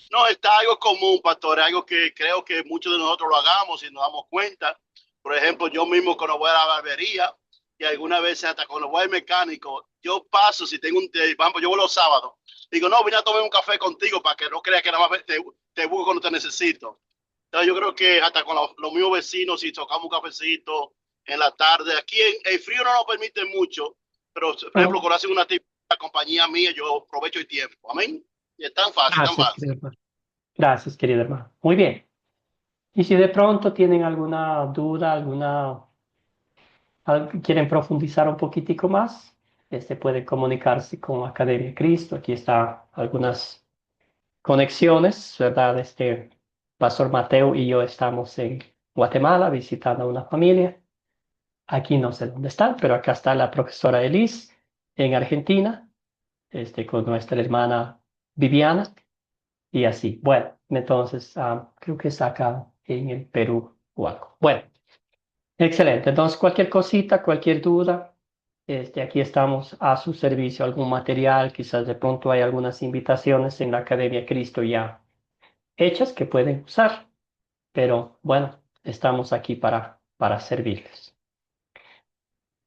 No, está algo común, pastor, algo que creo que muchos de nosotros lo hagamos y nos damos cuenta. Por ejemplo, yo mismo cuando voy a la barbería y algunas veces hasta cuando voy al mecánico, yo paso, si tengo vamos, yo voy los sábados, digo, no, vine a tomar un café contigo para que no creas que nada más te busco cuando te necesito. Entonces yo creo que hasta con los mismos vecinos, si tocamos un cafecito en la tarde, aquí el frío no nos permite mucho, pero por ejemplo, Oh, cuando hacen una la compañía mía, yo aprovecho el tiempo. Amén. Y es tan fácil, tan gracias, fácil. querido hermano. Gracias, querido hermano. Muy bien. Y si de pronto tienen alguna duda, quieren profundizar un poquitico más, puede comunicarse con Academia Cristo. Aquí está algunas conexiones, ¿verdad? Pastor Mateo y yo estamos en Guatemala visitando a una familia. Aquí no sé dónde están, pero acá está la profesora Elis en Argentina, con nuestra hermana Viviana y así. Bueno, entonces creo que es acá en el Perú o algo. Bueno, excelente. Entonces, cualquier cosita, cualquier duda, aquí estamos a su servicio. Algún material, quizás de pronto hay algunas invitaciones en la Academia Cristo ya hechas que pueden usar, pero bueno, estamos aquí para servirles.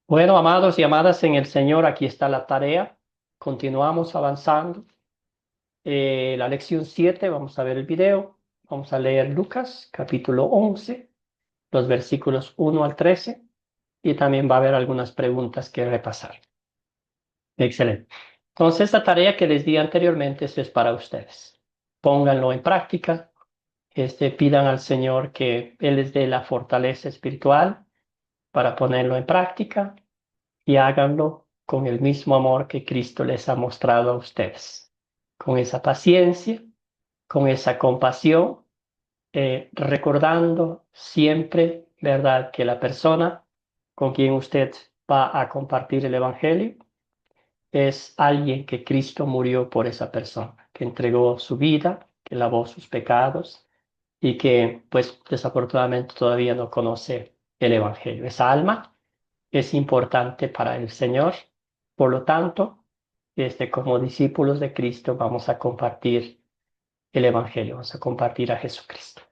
Bueno, amados y amadas en el Señor, aquí está la tarea. Continuamos avanzando. La lección 7, vamos a ver el video. Vamos a leer Lucas, capítulo 11, los versículos 1 al 13, y también va a haber algunas preguntas que repasar. Excelente. Entonces, esta tarea que les di anteriormente es para ustedes. Pónganlo en práctica. Pidan al Señor que Él les dé la fortaleza espiritual para ponerlo en práctica y háganlo con el mismo amor que Cristo les ha mostrado a ustedes, con esa paciencia, con esa compasión, recordando siempre, ¿verdad?, que la persona con quien usted va a compartir el Evangelio es alguien que Cristo murió por esa persona, que entregó su vida, que lavó sus pecados y que, pues, desafortunadamente todavía no conoce el Evangelio. Esa alma es importante para el Señor. Por lo tanto, como discípulos de Cristo vamos a compartir el Evangelio, vamos a compartir a Jesucristo.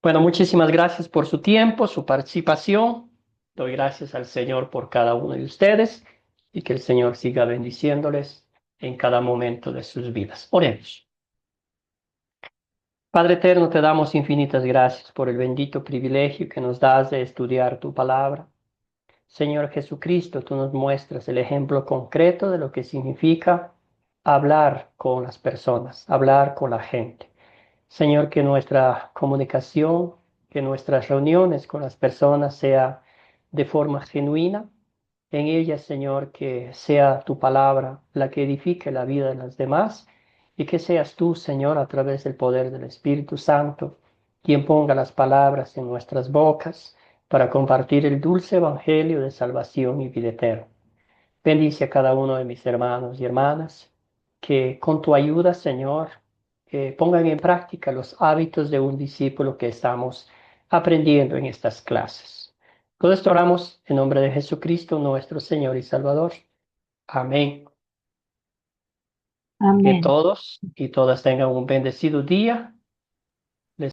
Bueno, muchísimas gracias por su tiempo, su participación. Doy gracias al Señor por cada uno de ustedes y que el Señor siga bendiciéndoles en cada momento de sus vidas. Oremos. Padre eterno, te damos infinitas gracias por el bendito privilegio que nos das de estudiar tu palabra. Señor Jesucristo, tú nos muestras el ejemplo concreto de lo que significa hablar con las personas, hablar con la gente. Señor, que nuestra comunicación, que nuestras reuniones con las personas sea de forma genuina. En ellas, Señor, que sea tu palabra la que edifique la vida de las demás y que seas tú, Señor, a través del poder del Espíritu Santo, quien ponga las palabras en nuestras bocas para compartir el dulce evangelio de salvación y vida eterna. Bendice a cada uno de mis hermanos y hermanas que con tu ayuda, Señor, pongan en práctica los hábitos de un discípulo que estamos aprendiendo en estas clases. Todo esto oramos en nombre de Jesucristo, nuestro Señor y Salvador. Amén. Que Amén. todos y todas tengan un bendecido día